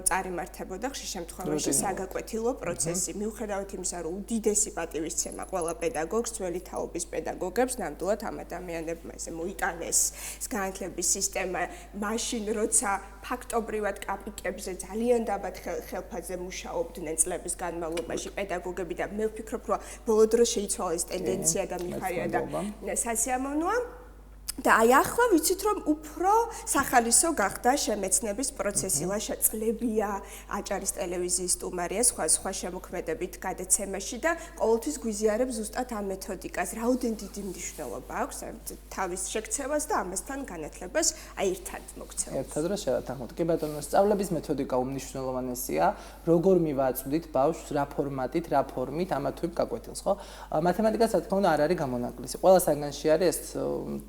წარიმართებოდა ხშირ შემთხვევაში საგაკვეთილო პროცესი. მიუხედავად იმისა, რომ უდიდესი პატივისცემა ყველა პედაგოგს, ძველი თაობის პედაგოგებს, ნამდვილად ამ ადამიანებმა ესე მოიტანეს განათლების სისტემა, მაშინ როცა ფაქტობრივად კაპიკებზე ძალიან დაბად ხელფასზე მუშაობდნენ წლების განმავლობაში პედაგოგები და მე ვფიქრობ, რომ ბოლო დროს შეიცვალა ეს ტენდენცია და მიხარია და სასიამოვნოა. და აი ახლა ვიცით რომ უფრო სახალისო გახდა შემეცნების პროცესი, ლაშა წლებია აჭარის ტელევიზიის სტუმარია სხვა შემოქმედებით გადაცემაში და ყოველთვის გვიზიარებს ზუსტად ამ მეთოდიკას. რაოდენ დიდი მნიშვნელობა აქვს თავის შექცევას და ამასთან განათლებას აი ერთად მოქცევას. ერთად რა შევათანხმოთ. კი ბატონო, სწავლების მეთოდიკა უმნიშვნელოვანესია. როგორ მივაწვდით ბავშვს, რა ფორმატით, რა ფორმით ამათვიფ გაკვეთილს, ხო? მათემატიკას რა თქმა უნდა არ არის გამონაკლისი. ყველა საგანში არის ეს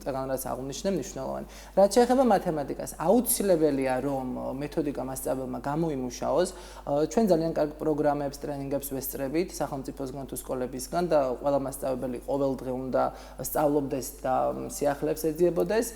წეგანრას აღნიშნე მნიშვნელოვანი. რაც შეეხება მათემატიკას, აუცილებელია რომ მეთოდიკა მასწავლებელმა გამოიმუშაოს. ჩვენ ძალიან კარგ პროგრამებს, ტრენინგებს ვესწრებით სახელმწიფოსგან თუ სკოლებისგან და ყველა მასწავლებელი ყოველდღე უნდა სწავლობდეს და სიახლეებს ეძიებოდეს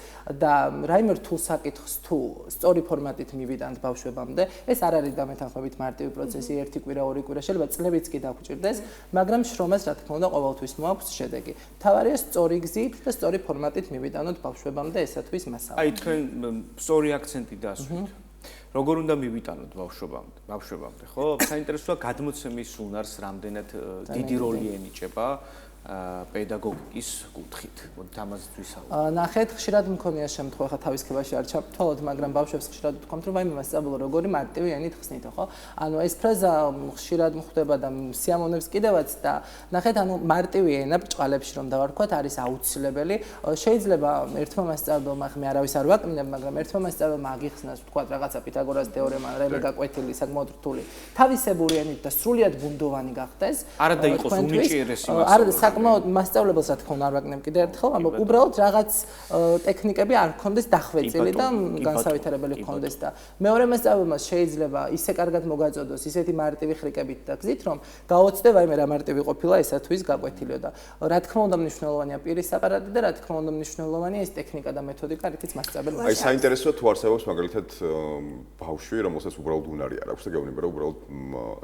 და რაიმე რთულ საკითხს თუ სწორი ფორმატით მივიდანთ ბავშვებამდე, ეს არ არის გამეთანხმებით მარტივი პროცესი, ერთი კვირა, ორი კვირა, შეიძლება წლებიც კი დაგვჭირდეს, მაგრამ შრომას რა თქმა უნდა ყოველთვის მოაქვს შედეგი. თავარია სწორი გზით და სწორი ფორმატით მივიდანოთ ბავშვებამდე ესათვის მასალა. აი თქვენ სწორი აქცენტი დასვით. როგორ უნდა მივიტანოთ ბავშვებამდე, ხო? საინტერესოა გადმოცემის უნარს რამდენად დიდი როლი ენიჭება პედაგოგიკის კუთხით. მოდით ამაზე ვისაუბროთ. ნახეთ, ხშირად მქონია შემთხვევა, ხა თავის ქებაში არ ჩავთვალოთ, მაგრამ ბავშვებს ხშირად ვთქვამთ, რომ ვაიმე მასწავლებლო როგორი მარტივი ენით ხსნით, ხო? ანუ ეს ფრაზა ხშირად მხდება და სიამოვნებს კიდევაც და ნახეთ, ანუ მარტივი ენა ბრჭყალებში რომ დავარქვათ, არის აუცილებელი. შეიძლება ერთმა მასწავლებლმა, ხმე არავის არ ვაკნინებ, მაგრამ ერთმა მასწავლებლმა აგიხსნას, ვთქვათ, რაღაცა პითაგორას თეორემა, რამე გაკვეთილი, საკმაოდ რთული, თავისებური ენით და სრულიად ბუნდოვანი გახდეს. არადა იყოს უნიჭიერესი საკმაოდ მასწავლებელს რა თქმა უნდა არ ვაკნებ კიდე ერთხელ, ამბობ უბრალოდ რაღაც ტექნიკები არ ქონდეს დახვეწილი და განსავითარებელი ქონდეს და მეორე მასწავლებელმა შეიძლება ისე კარგად მოგაწოდოს, ისეთი მარტივი ხრიკებით და გზით, რომ გაოცდე ვაიმე რა მარტივი ყოფილა ესათვის გაკვეთილიო და რა თქმა უნდა მნიშვნელოვანია პირის საყარადი და რა თქმა უნდა მნიშვნელოვანია ეს ტექნიკა და მეთოდიკა, რითიც მასწავლებელმა. აი საინტერესოა თუ არსებობს მაგალითად ბავშვი, რომელსაც უბრალოდ უნარი არ აქვს და გეუბნება რომ უბრალოდ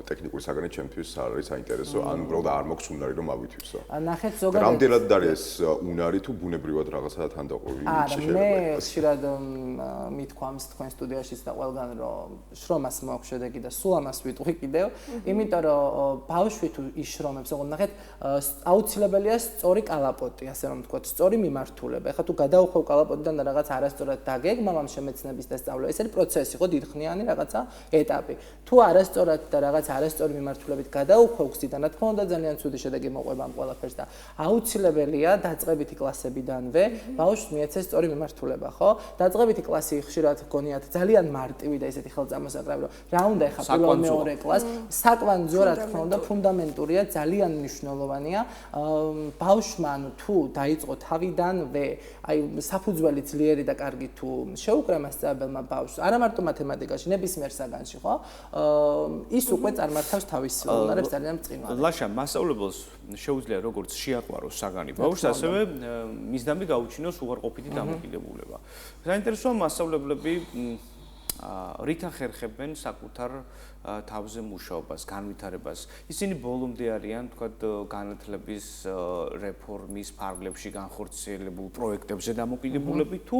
ტექნიკური საგანი ჩემთვის არ არის საინტერესო, ან უბრალოდ არ მოქვს უნარი რომ ავითვის. ნახეთ ზოგადად რამდენად არის უნარი თუ ბუნებრივად რაღაცა თანდაყოლი შეიძლება მე ხშირად მithქვამს თქვენ სტუდიაშიც და ყველგან რომ შრომას მოაქვს შედეგი და სულ ამას ვიტყვი კიდევ იმიტომ რომ ბავშვი თუ იშრომებს ოღონდ ნახეთ აუცილებელია სწორი კალაპოტი ასე რომ ვთქვათ სწორი მიმართულება ეხლა თუ გადაუხვევ კალაპოტიდან და რაღაც არასწორად დაგეგმა ამ შემეცნების და სწავლა ეს არის პროცესი ხო დიდხნიანი რაღაცა ეტაპი თუ არასწორად და რაღაც არასწორი მიმართულებით გადაუხვევ გზიდან რა თქმა უნდა ძალიან ცუდი შედეგი მოყვება ამ ყველაფერს და აუცილებელია დაწყებითი კლასებიდანვე ბავშვს მიეცეს სწორი მიმართულება, ხო? დაწყებითი კლასი ხშირად გონიათ ძალიან მარტივი და ესეთი ხელწამოსაკრავი, რომ რა უნდა ეხა პირველ მეორე კლასს, საკვანძო რა თქმა უნდა ფუნდამენტურია, ძალიან მნიშვნელოვანია. ბავშვმა ანუ თუ დაიწყო თავიდანვე, აი საფუძველი ძლიერი და კარგი თუ შეუკრა მასწავლებელმა ბავშვს, არა მარტო მათემატიკაში, ნებისმიერ საგანში, ხო? ის უკვე წარმართავს თავის უნარებს ძალიან მწყინვალად. ლაშა, მასწავლებელს შეუძლია როგორც შეაყვაროს საგანი ბავშვს, ასევე მისდამი გაუჩინოს უარყოფითი დამოკიდებულება. საინტერესოა მასწავლებლები რით ახერხებენ საკუთარ თავზე მუშაობას, განვითარებას. ისინი ბოლომდე არიან, თქვათ, განათლების რეფორმის ფარგლებში განხორციელებულ პროექტებზე დამოკიდებულები თუ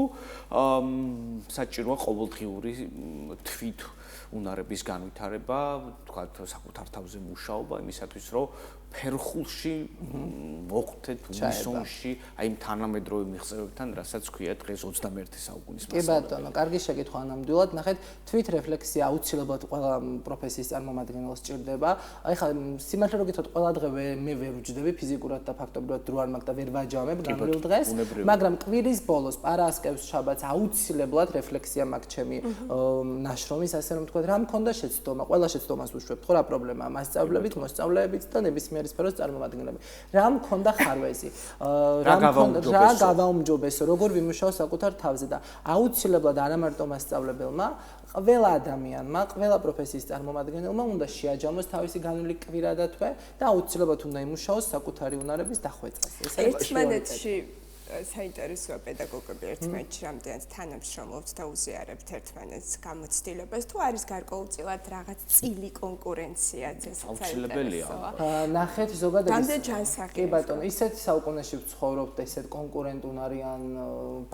საჭიროა ყოველდღიური თვით უნარების განვითარება, თქვათ, საკუთარ თავზე მუშაობა იმისათვის, რომ ფერხულში მოხვდეთ უნისონში, აი იმ თანამედროვე მიღწევებთან, რასაც ქვია დღეს 21 საუკუნის მასალა. კი ბატონო, კარგი შეკითხვა ნამდვილად. ნახეთ, თვით რეფლექსია აუცილებლად ყველა პროფესიის წარმომადგენელს სჭირდება. აი ხა სიმართლე რო გითხრათ, ყველა დღე მე ვერ ვჯდები ფიზიკურად და ფაქტობრივად დრო არ მაქვს და ვერ ვაჯამებ გამრიულ დღეს, მაგრამ კვირის ბოლოს, პარასკევს, შაბათს აუცილებლად რეფლექსია მაქვს ჩემი ნაშრომის, ასე რომ ვთქვათ, რა მქონდა შეცდომა, ყველა შეცდომას ვუშვებ, ხო რა პრობლემაა, მასწავლებლებით, მოსწავლეებით და ნებისმიერ სფეროს წარმომადგენლები. რა მქონდა ხარვეზი, რა გავაუმჯობესო, როგორ ვიმუშაო საკუთარ თავზე და აუცილებლად არა მარტო მასწავლებელმა, ყველა ადამიანმა, ყველა პროფესიის წარმომადგენელმა უნდა შეაჯამოს თავისი განვლილი კვირა და თვე და აუცილებლად უნდა იმუშაოს საკუთარი უნარების დახვეწას. ერთმანეთში საინტერესოა პედაგოგები ერთმანეთში რამდენად თანამშრომლობთ და უზიარებთ ერთმანეთს გამოცდილებას თუ არის გარკვეულწილად რაღაც წილი კონკურენცია აუცილებელია. ნახეთ ზოგადად რამდენ ჯანსაღი კი ბატონო, ისეთ საუკუნეში ვცხოვრობთ ესეთ კონკურენტულ არიან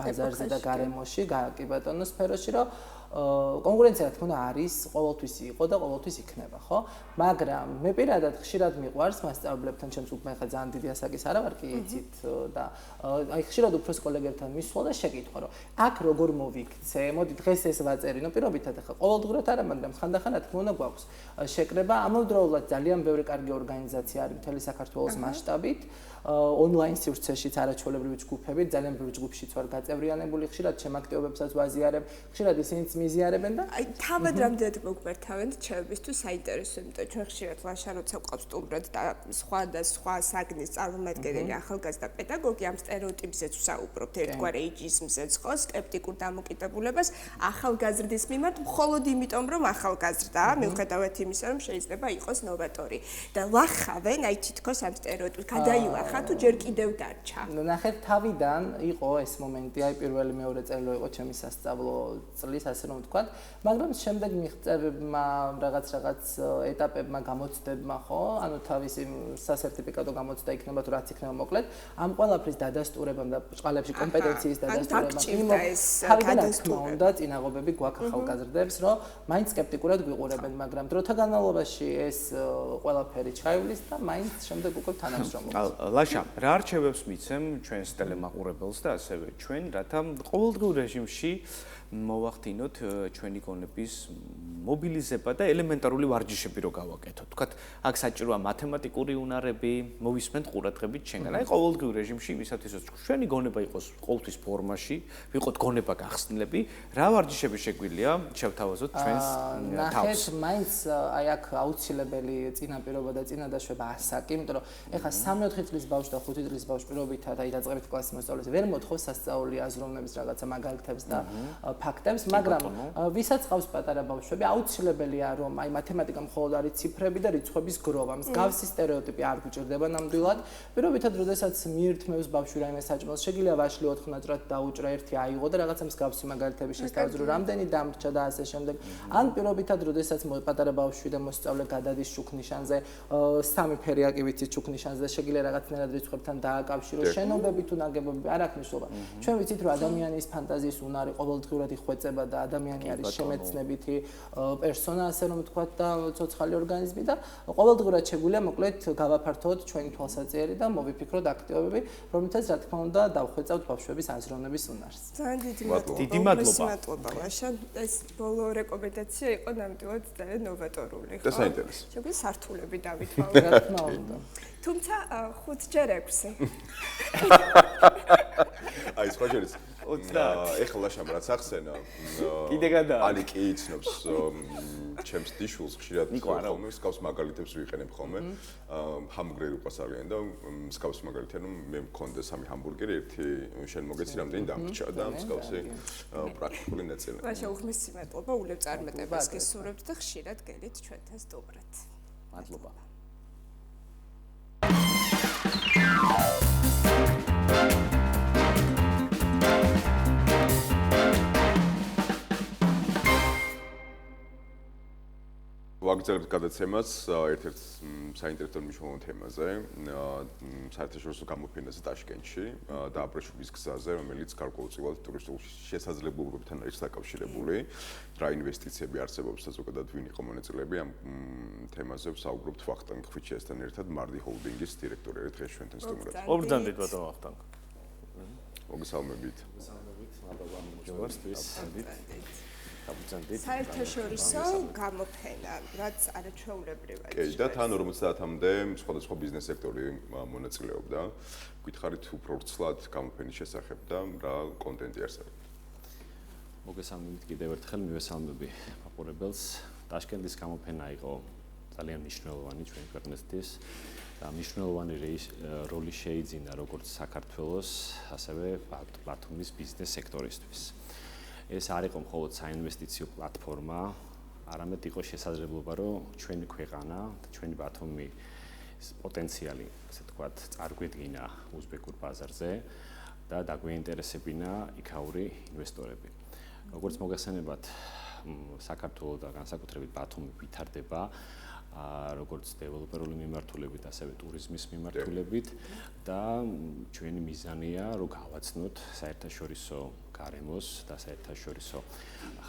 ბაზარზე და გარემოში, კი ბატონო, სფეროში, რომ კონკურენცია რა თქმა უნდა არის, ყოველთვის იყო და ყოველთვის იქნება, ხო? მაგრამ მე პირადად ხშირად მიყვარს მასწავლებლებთან, ჩემს უკვე ხა ძალიან დიდი ასაკის არა ვარ კი იცით და აი ხშირად უფროს კოლეგებთან მისვლა და შეკითხვა, რომ აქ როგორ მოვიქცე? მოდი დღეს ეს ვაწერინო, პირობითად ხა ყოველდღურად არა, მაგრამ ხანდახან რა თქმა უნდა გვაქვს შეკრება, ამავდროულად ძალიან ბევრი კარგი ორგანიზაცია არის მთელი საქართველოს მასშტაბით. ონლაინ სივრცეშიც არაჩვეულებრივი ჯგუფები, ძალიან ბევრი ჯგუფშიც ვარ გაწევრიანებული, ხშირად ჩემ აქტივობებსაც ვაზიარებ, ხშირად ისინიც მიზიარებენ და აი თავად რამდენად მოგგვერთავენ ჩემთვის საინტერესო, იმიტომ ჩვენ ხშირად ლაშა როცა გვყავს სტუმრად და სხვა საგნის წარმომადგენელი ახალგაზრდა პედაგოგი ამ სტერეოტიპზეც ვსაუბრობთ, ერთგვარ ეიჯიზმზეც ხო, სკეპტიკურ დამოკიდებულებას ახალგაზრდის მიმართ, მხოლოდ იმიტომ რომ ახალგაზრდაა, მიუხედავად იმისა რომ შეიძლება იყოს ნოვატორი და ლახავენ აი თითქოს ამ სტერეოტიპს გადაილახა თუ ჯერ კიდევ დარჩა. ნახეთ, თავიდან იყო ეს მომენტი, აი პირველი მეორე წელი იყო ჩემი სასწავლო წლის, ასე რომ ვთქვათ, მაგრამ შემდეგ მიღწევებმა რაღაც ეტაპებმა გამოცდებმა, ხო, ანუ თავისი სასერტიფიკატო გამოცდა იქნება თუ რაც იქნება მოკლედ, ამ ყველაფრის დადასტურებამ და ბჭყალებში კომპეტენციის დადასტურებამ თავიდან თქმა უნდა წინაღობები გვაქვს ახალგაზრდებს, რომ მაინც სკეპტიკურად გვიყურებენ, მაგრამ დროთა განმავლობაში ეს ყველაფერი ჩაივლის და მაინც შემდეგ უკვე თანამშრომლობთ. ლაშა, რა არჩევებს მიცემ ჩვენს ტელემაყურებელს და ასევე ჩვენ, რათა ყოველდღიურ რეჟიმში მოვახდინოთ ჩვენი გონების მობილიზება და ელემენტარული ვარჯიშები რო გავაკეთოთ. თქვათ, აქ საჭიროა მათემატიკური უნარები, მოვისმენთ ყურადღებით ჩვენგან. აი ყოველდღიურ რეჟიმში იმისათვის, რომ ჩვენი გონება იყოს ყოველთვის ფორმაში, ვიყოთ გონება გახსნილები, რა ვარჯიშები შეგვიძლია შევთავაზოთ ჩვენს თავს. ნახეთ, მაინც აი აქ აუცილებელი წინაპირობა და წინადაშვება ასაკი, იმიტომ რომ ეხლა 3-4 წლის ბავშვი და 5 წლის ბავშვი პირობითად აი დაწყებით კლასის მოსწავლეს ვერ მოთხოვს სასწაული აზროვნების რაღაცა მაგალითებს და ფაქტებს, მაგრამ ვისაც ყავს პატარა ბავშვები, აუცილებელია რომ აი მათემატიკა მხოლოდ არის ციფრები და რიცხვების გროვა. მსგავსი სტერეოტიპი არ გვჭირდება ნამდვილად. პირობითად, როდესაც მიირთმევს ბავშვი რაიმე საჭმელს, შეგიძლია ვაშლი 4 ნაჭრად დაუჭრა, ერთი აიღო და რაღაცა მსგავსი მაგალითები შესთავაზო, რამდენი დამრჩა და ასე შემდეგ. ან პირობითად, როდესაც პატარა ბავშვი და მოსწავლე გადადის შუქნიშანზე, სამი ფერი კი ვიცით შუქნიშანზე და შეგიძლია რაღაცნაირად რიცხვებთან დააკავშირო, შენობები თუ ნაგებობები არ აქვს მნიშვნელობა. ჩვენ ვიცით რომ ადამიანის ფანტაზიის უნარი ყოველდღიურად იხვეწება და ადამიანი არის შემეცნებითი პერსონა, ასე რომ ვთქვათ და ცოცხალი ორგანიზმი და ყოველდღურად შეგვიძლია მოკლედ გავაფართოვოთ ჩვენი თვალსაჩინო და მოვიფიქროთ აქტივობები, რომლითაც რა თქმა უნდა დავხვეწავთ ბავშვების აზროვნების უნარს. ძალიან დიდი მადლობა. ლაშა, ეს ბოლო რეკომენდაცია იყო ნამდვილად ძალიან ნოვატორული, ხო? და საინტერესო. შეგვიძლია სართულები დავითვალოთ. რა თქმა უნდა. თუმცა 5-ჯერ 6. აი სხვა ჯერის 20. ეხლა ლაშამ რაც ახსენა. კიდე გადა. ალი კი იცნობს ჩემს დიშულს ხშირად ხოლმე მსგავს მაგალითებს ვიყენებ ხოლმე. ჰამბურგერი უყვასავიან და მსგავს მაგალითია რომ მე მქონდა 3 ჰამბურგერი, ერთი შენ მოგეცი რამდენი დამრჩა და მსგავსი პრაქტიკული ნაწილი. ლაშა უღმესი მადლობა ულევ წარმატებას გესურვებთ და ხშირად გელით ჩვენთან სტუმრად. მადლობა. ვაგრძელებთ გადაცემას ერთ-ერთ საინტერესო მნიშვნელოვან თემაზე, საერთაშორისო გამოფენაზე ტაშკენტში და აბრეშუმის გზაზე, რომელიც გარკვეულწილად ტურისტულ შესაძლებლობებთან არის დაკავშირებული. რა ინვესტიციები არსებობს და ზოგადად ვინ იყო მონაწილეები ამ თემაზე ვსაუბრობთ ვახტანგ ხვიჩიასთან ერთად, მარდი ჰოლდინგის დირექტორი არის დღეს ჩვენთან სტუმრად. მოგბრძანდით ბატონო ვახტანგ. მოგესალმებით. მადლობა მოწვევისთვის. საერთაშორისო გამოფენა, რაც არაჩვეულებრივად. კი, და თან 50-მდე სხვადასხვა ბიზნეს სექტორი მონაწილეობდა. გითხარით უფრო ვრცლად გამოფენის შესახებ და რა კონტენტი არსებობს. მოგესალმებით კიდევ ერთხელ, მივესალმები მაყურებელს. ტაშკენტის გამოფენა იყო ძალიან მნიშვნელოვანი ჩვენი ქვეყნისთვის და მნიშვნელოვანი როლი შეიძინა როგორც საქართველოს, ასევე ბათუმის ბიზნეს სექტორისთვის. ეს არ იყო მხოლოდ საინვესტიციო პლატფორმა, არამედ იყო შესაძლებლობა, რომ ჩვენი ქვეყანა და ჩვენი ბათუმი პოტენციალი, ასე ვთქვათ, წარგვედგინა უზბეკურ ბაზარზე და დაგვეინტერესებინა იქაური ინვესტორები. როგორც მოგეხსენებათ, საქართველოს და განსაკუთრებით ბათუმი ვითარდება როგორც დეველოპერული მიმართულებით, ასევე ტურიზმის მიმართულებით და ჩვენი მიზანია, რომ გავაცნოთ საერთაშორისო გარემოს და საერთაშორისო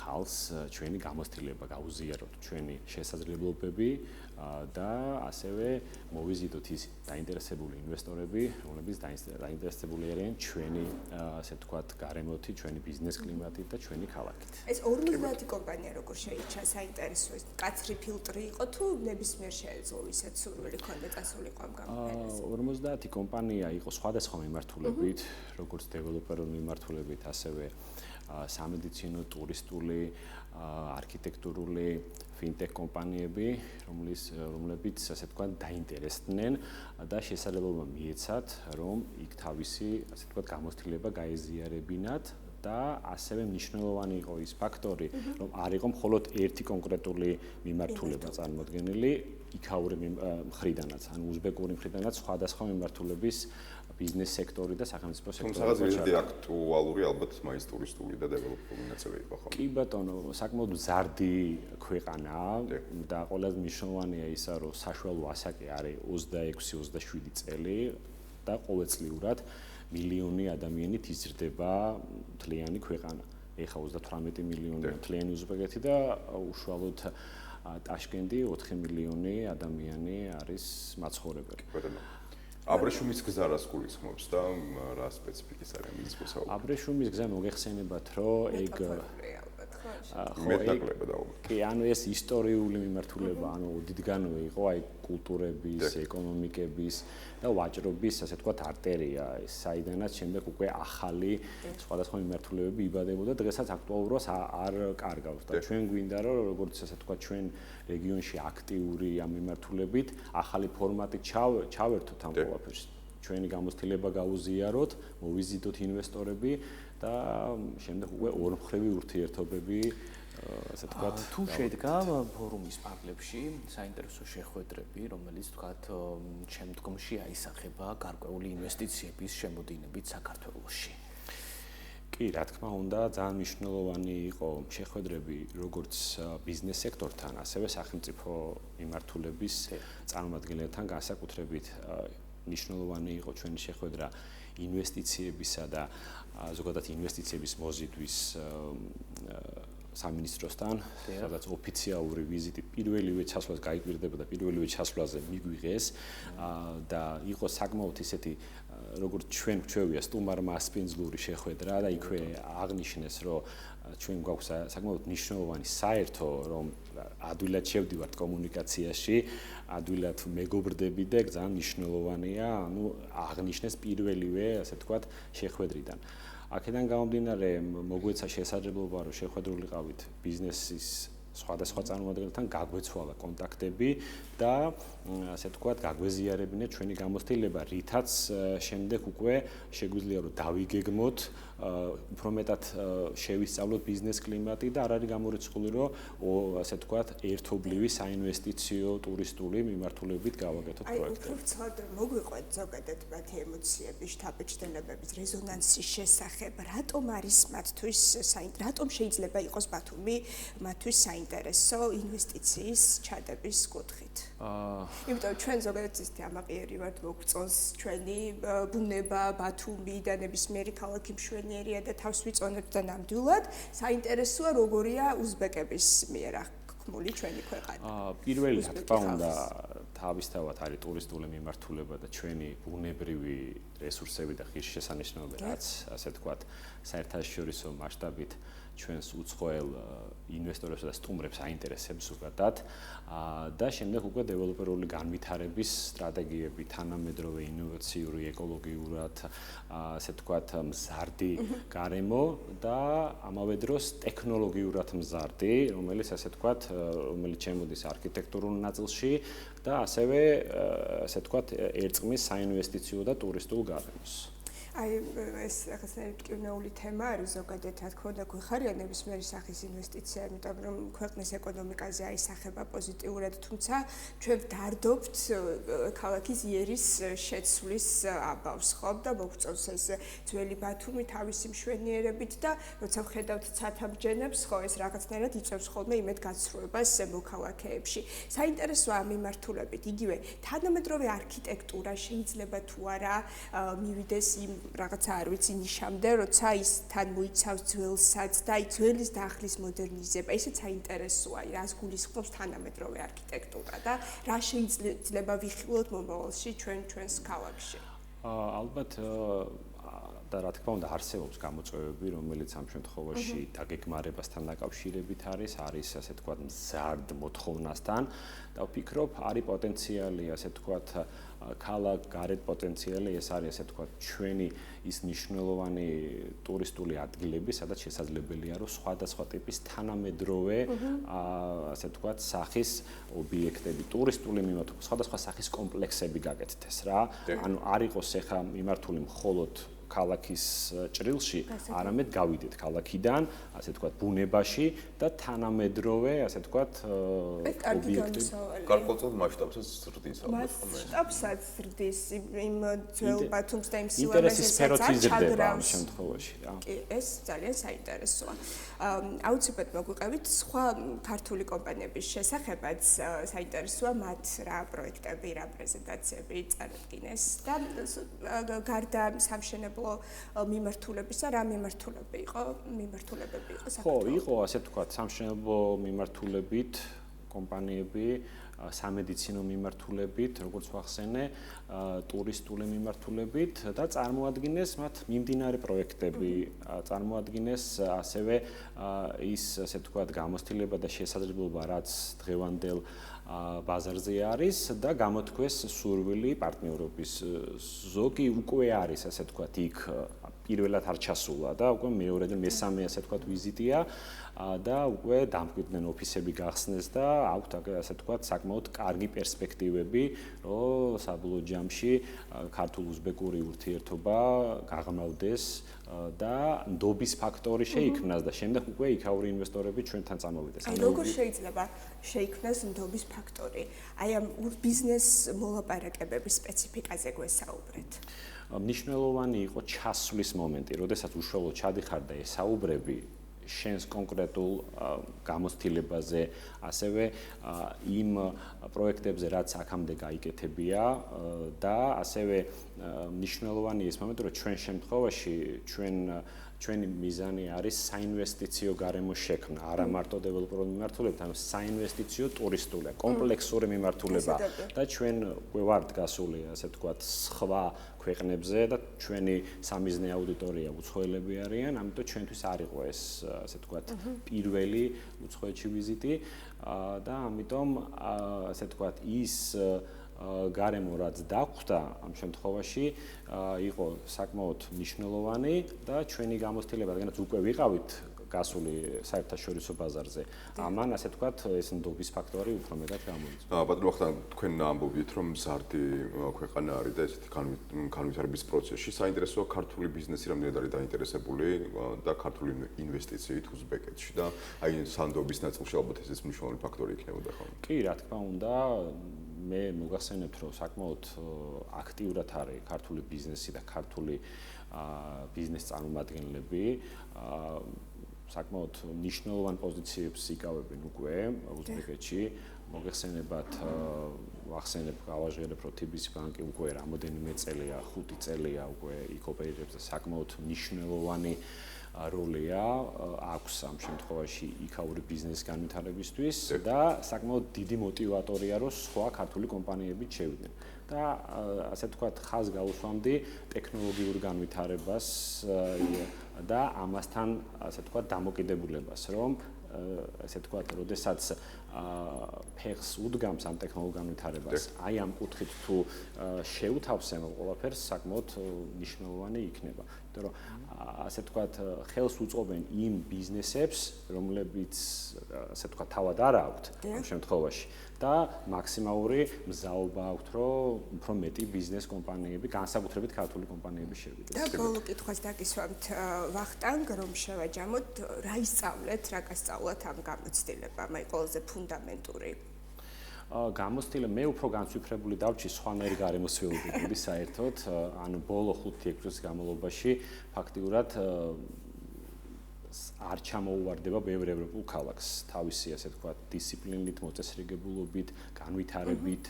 ხალხს ჩვენი გამოცდილება, გავუზიაროთ ჩვენი შესაძლებლობები და ასევე მოვიზიდოთ ის დაინტერესებული ინვესტორები, რომლებიც დაინტერესებული არიან ჩვენი, ასე ვთქვათ, გარემოთი, ჩვენი ბიზნეს კლიმატით და ჩვენი ქალაქით. ეს 50 კომპანია როგორ შეიჩა საინტერესო ეს კაცრი ფილტრი იყო თუ ნებისმიერ შეეძლო ისეთ სურვილი ქონდა წასულიყო ამ გამოფენაზე? 50 კომპანია იყო სხვადასხვა მიმართულებით, როგორც დეველოპერული მიმართულებით, ასევე სამედიცინო, ტურისტული, არქიტექტურული, ფინტექ კომპანიები, რომლებიც ასე ვთქვათ დაინტერესდნენ და შესაძლებლობა მიეცათ, რომ იქ თავისი, ასე ვთქვათ, გამოცდილება გაეზიარებინათ და ასევე მნიშვნელოვანი იყო ის ფაქტორი, რომ არ იყო მხოლოდ ერთი კონკრეტული მიმართულება წარმოდგენილი იქაური მხრიდანაც, ანუ უზბეკური მხრიდანაც სხვადასხვა მიმართულების ბიზნეს სექტორი და სახელმწიფო სექტორი. თუმცა ზოგადად აქტუალური ალბათ მაინც ტურისტული და დეველოპერული ნაწილი იყო ხოლმე. კი ბატონო, საკმაოდ მზარდი ქვეყანაა და ყველაზე მნიშვნელოვანია ისა, რომ საშუალო ასაკი არის 26-27 წელი და ყოველწლიურად მილიონი ადამიანით იზრდება მთლიანი ქვეყანა. ეხა 38 მილიონი მთლიანი უზბეკეთი და უშუალოდ ტაშკენტი 4 მილიონი ადამიანი არის მაცხოვრებელი. აბრეშუმის გზა რას გულისხმობს და რა სპეციფიკის არის მის მოსაუბრად? აბრეშუმის გზა მოგეხსენებათ, რომ ეგ კი, ანუ ეს ისტორიული მიმართულება, ანუ დიდგანვე იყო აი კულტურების, ეკონომიკების და ვაჭრობის, ასე ვთქვათ, არტერია, საიდანაც შემდეგ უკვე ახალი სხვადასხვა მიმართულებები იბადებოდა, დღესაც აქტუალურობას არ კარგავს და ჩვენ გვინდა რომ როგორც ასე ვთქვათ, ჩვენ რეგიონში აქტიური ამ მიმართულებით ახალი ფორმატით ჩავერთოთ ამ ყველაფერს. ჩვენი გამოცდილება გავუზიაროთ, მოვიზიდოთ ინვესტორები და შემდეგ უკვე ორმხრივი ურთიერთობები, ასე ვთქვათ, თუ შედგა ფორუმის პარლებში საინტერესო შეხვედრები, რომელიც ვთქვათ, შემდგომში აისახება გარკვეული ინვესტიციების შემოდინებით საქართველოში. კი, რა თქმა უნდა, ძალიან მნიშვნელოვანი იყო შეხვედრები როგორც ბიზნეს სექტორთან, ასევე სახელმწიფო მიმართულების წარმომადგენლებთან, განსაკუთრებით მნიშვნელოვანი იყო ჩვენი შეხვედრა ინვესტიციებისა და ზოგადად ინვესტიციების მოზიდვის სამინისტროსთან, სადაც ოფიციალური ვიზიტი პირველივე ჩასვლას გაიკვირდება და პირველივე ჩასვლაზე მიგვიღეს და იყო საკმაოდ ისეთი როგორც ჩვენ გვჩვევია სტუმარ-მასპინძლური შეხვედრა და იქვე აღნიშნეს, რომ ჩვენ გვაქვს საკმაოდ მნიშვნელოვანი საერთო, რომ ადვილად შევდივართ კომუნიკაციაში, ადვილად მეგობრდები და ძალიან მნიშვნელოვანია, ანუ აღნიშნეს პირველივე, ასე ვთქვათ, შეხვედრიდან. აქედან გამომდინარე, მოგვეცა შესაძლებლობა, რომ შეხვედრულიყავით ბიზნესის სხვადასხვა წარმომადგენელთან, გაგვეცვალა კონტაქტები და ასე ვთქვათ, გაგვეზიარებინა ჩვენი გამოცდილება, რითაც შემდეგ უკვე შეგვიძლია რომ დავიგეგმოთ უფრო მეტად შევისწავლოთ ბიზნეს კლიმატი და არ არის გამორიცხული, რომ ასე თქვათ, ერთობლივი საინვესტიციო ტურისტული მიმართულებით გავაკეთოთ პროექტები. უფრო ცოტა მოგვიყვეთ ზოგადად მათი ემოციები, შთაბეჭდილებების რეზონანსის შესახებ, რატომ არის მათთვის რატომ შეიძლება იყოს ბათუმი მათთვის საინტერესო ინვესტიციის ჩადების კუთხით? იმიტომ ჩვენ ზოგადად ისეთი ამაყიერი ვართ, მოგწონს ჩვენი ბუნება, ბათუმი და ნებისმიერი ქალაქი მშვენიერია და თავს ვიწონებთ და ნამდვილად საინტერესოა როგორია უზბეკების მიერ აღქმული ჩვენი ქვეყანა. პირველი რა თქმა უნდა თავისთავად არის ტურისტული მიმართულება და ჩვენი ბუნებრივი რესურსები და ღირსშესანიშნაობები, რაც ასე თქვათ, საერთაშორისო მასშტაბით ჩვენს უცხოელ ინვესტორებს და სტუმრებს აინტერესებს ზოგადად და შემდეგ უკვე დეველოპერული განვითარების სტრატეგიები, თანამედროვე ინოვაციური, ეკოლოგიურად, ასე თქვათ, მზარდი გარემო და ამავე დროს ტექნოლოგიურად მზარდი, რომელიც ასე თქვათ, რომელიც შემოდის არქიტექტურულ ნაწილში და ასევე ასე თქვათ, ერწყმის საინვესტიციო და ტურისტულ გარემოს. ეს რაღაცნაირად მტკივნეული თემა არის ზოგადად, რა თქმა უნდა, გვეხარია ნებისმიერი სახის ინვესტიცია, იმიტომ რომ ქვეყნის ეკონომიკაზე აისახება პოზიტიურად, თუმცა ჩვენ ვდარდობთ ქალაქის იერის შეცვლის აბავს, ხო? და მოგწონს ეს ძველი ბათუმი თავისი მშვენიერებით და როცა ვხედავთ ცათამბჯენებს, ხო, ეს რაღაცნაირად იწვევს ხოლმე იმედგაცრუებას მოქალაქეებში. საინტერესოა ამ მიმართულებით, იგივე თანამედროვე არქიტექტურა შეიძლება თუ არა მივიდეს იმ რაღაცა არ ვიცი ნიშამდე, როცა ის თან მოიცავს ძველსაც და ძველის დახლის მოდერნიზება, ისეც საინტერესოა, რას გულისხმობს თანამედროვე არქიტექტურა და რა შეიძლება ვიხილოთ მომავალში ჩვენს ქალაქში. ალბათ და რა თქმა უნდა არსებობს გამოწვევები, რომელიც ამ შემთხვევაში დაგეგმარებასთან დაკავშირებით არის ასე თქვათ მზარდ მოთხოვნასთან და ვფიქრობ, არის პოტენციალი, ასე თქვათ, ქალაქ გარეთ პოტენციალი, ეს არის ასე თქვათ ჩვენი ის მნიშვნელოვანი ტურისტული ადგილები, სადაც შესაძლებელია რომ სხვადასხვა ტიპის თანამედროვე ასე თქვათ სახის ობიექტები, ტურისტული მიმართულებით, სხვადასხვა სახის კომპლექსები გაკეთდეს რა. ანუ არ იყოს ეხა მიმართული მხოლოდ ქალაქის ჭრილში, არამედ გავიდეთ ქალაქიდან, ასე თქვათ, ბუნებაში და თანამედროვე, ასე თქვათ, ობიექტები. გარკვეულ მასშტაბსაც ზრდის ალბათ ხოლმე. მასშტაბსაც ზრდის იმ ძველ ბათუმს და იმ ინტერესის სფეროც იზრდება ამ შემთხვევაში რა. ეს ძალიან საინტერესოა. აუცილებლად მოგვიყევით სხვა ქართული კომპანიების შესახებაც საინტერესოა მათ რა პროექტები, რა პრეზენტაციები წარადგინეს და გარდა სამშენებლო მიმართულებისა რა მიმართულებები იყო საქართველოს? ხო, იყო ასე თქვათ სამშენებლო მიმართულებით კომპანიები, სამედიცინო მიმართულებით, როგორც ვახსენე, ტურისტული მიმართულებით და წარმოადგენს მათ მიმდინარე პროექტები, წარმოადგენს ასევე ის ასე თქვათ გამოცდილება და შესაძლებლობა, რაც დღევანდელ ბაზარზე არის და გამოთქვეს სურვილი პარტნიორობის. ზოგი უკვე არის, ასე თქვათ, იქ პირველად არ ჩასულა და უკვე მეორე და მესამე ასე თქვათ ვიზიტია და უკვე დამკვიდრდნენ ოფისები გახსნეს და აქვთ ასე თქვათ საკმაოდ კარგი პერსპექტივები, რომ საბოლოო ჯამში ქართულ-უზბეკური ურთიერთობა გაღრმავდეს და ნდობის ფაქტორი შეიქმნას და შემდეგ უკვე იქაური ინვესტორები ჩვენთან წამოვიდეს. აი როგორ შეიძლება შეიქმნას ნდობის ფაქტორი? აი ამ ბიზნეს მოლაპარაკებების სპეციფიკაზე გვესაუბრეთ. მნიშვნელოვანი იყო ჩასვლის მომენტი, როდესაც უშუალოდ ჩადიხარ და ესაუბრები შენს კონკრეტულ გამოცდილებაზე, ასევე იმ პროექტებზე, რაც აქამდე გაიკეთებია და ასევე მნიშვნელოვანი ის მომენტი, რომ ჩვენ შემთხვევაში ჩვენი მიზანი არის საინვესტიციო გარემოს შექმნა, არა მარტო დეველოპერული მიმართულებით, ანუ საინვესტიციო ტურისტული, კომპლექსური მიმართულება და ჩვენ ვართ გასული, ასე ვთქვათ, სხვა ქვეყნებზე და ჩვენი სამიზნე აუდიტორია უცხოელები არიან, ამიტომ ჩვენთვის არ იყო ეს, ასე ვთქვათ, პირველი უცხოეთში ვიზიტი და ამიტომ, ასე ვთქვათ, ის გარემო რაც დაგვხვდა ამ შემთხვევაში იყო საკმაოდ მნიშვნელოვანი და ჩვენი გამოცდილება, რადგანაც უკვე ვიყავით გასული საერთაშორისო ბაზარზე. ამან ასე ვთქვათ, ეს ნდობის ფაქტორი უფრო მეტად გამოიწვია. ბატონო ვახტანგ, თქვენ ამბობთ, რომ მზარდი ქვეყანა არის და ესეთი განვითარების პროცესში. საინტერესოა ქართული ბიზნესი რამდენად არის დაინტერესებული და ქართული ინვესტიციით უზბეკეთში და აი სანდობის ნაწილში ალბათ ესეც მნიშვნელოვანი ფაქტორი იქნებოდა ხოლმე. კი, რა თქმა უნდა, მე მოგახსენებთ, რომ საკმაოდ აქტიურად არის ქართული ბიზნესი და ქართული ბიზნეს წარმომადგენლები საკმაოდ მნიშვნელოვან პოზიციებს იკავებენ უკვე უზბეკეთში. მოგეხსენებათ, ვახსენებ, გავაჟღერებ, რომ TBC ბანკი უკვე რამოდენიმე წელია, 5 წელია უკვე იქ ოპერირებს და საკმაოდ მნიშვნელოვანი როლია აქვს ამ შემთხვევაში იქაური ბიზნესის განვითარებისთვის და საკმაოდ დიდი мотиваტორია, რომ სხვა ქართული კომპანიები შევიდნენ. და ასე ვთქვათ, ხაზს გაუსვამდი ტექნოლოგიურ განვითარებას და ამასთან ასე ვთქვათ, დამოკიდებულებას, რომ ასე ვთქვათ, როდესაც ფეხს უდგამს ამ ტექნოლოგიურ განვითარებას, აი ამ კუთხით თუ შეუთავსენ ყველაფერს, საკმაოდ მნიშვნელოვანი იქნება. იმიტომ რომ ასე ვთქვათ, ხელს უწყობენ იმ ბიზნესებს, რომლებიც ასე ვთქვათ, თავად არ აქვთ ამ შემთხვევაში და მაქსიმალური მზაობა აქვთ, რომ უფრო მეტი ბიზნეს კომპანიები, განსაკუთრებით ქართული კომპანიები შევიდეს. და ბოლო კითხვას დაგისვამთ ვახტანგ, რომ შევაჯამოთ, რა ისწავლეთ, რა გასწავლათ ამ გამოცდილებამ, აი ყველაზე ფუნდამენტური. გამოცდილება მე უფრო განსვიფრებული დავჭი სხვანაირი გარემოსვეობები საერთოდ, ანუ ბოლო 5-6 წლის განმავლობაში ფაქტიურად არ ჩამოუვარდება ბევრ ევროპულ ქალაქს თავისი ასე ვთქვათ დისციპლინით, მოწესრიგებულობით, განვითარებით,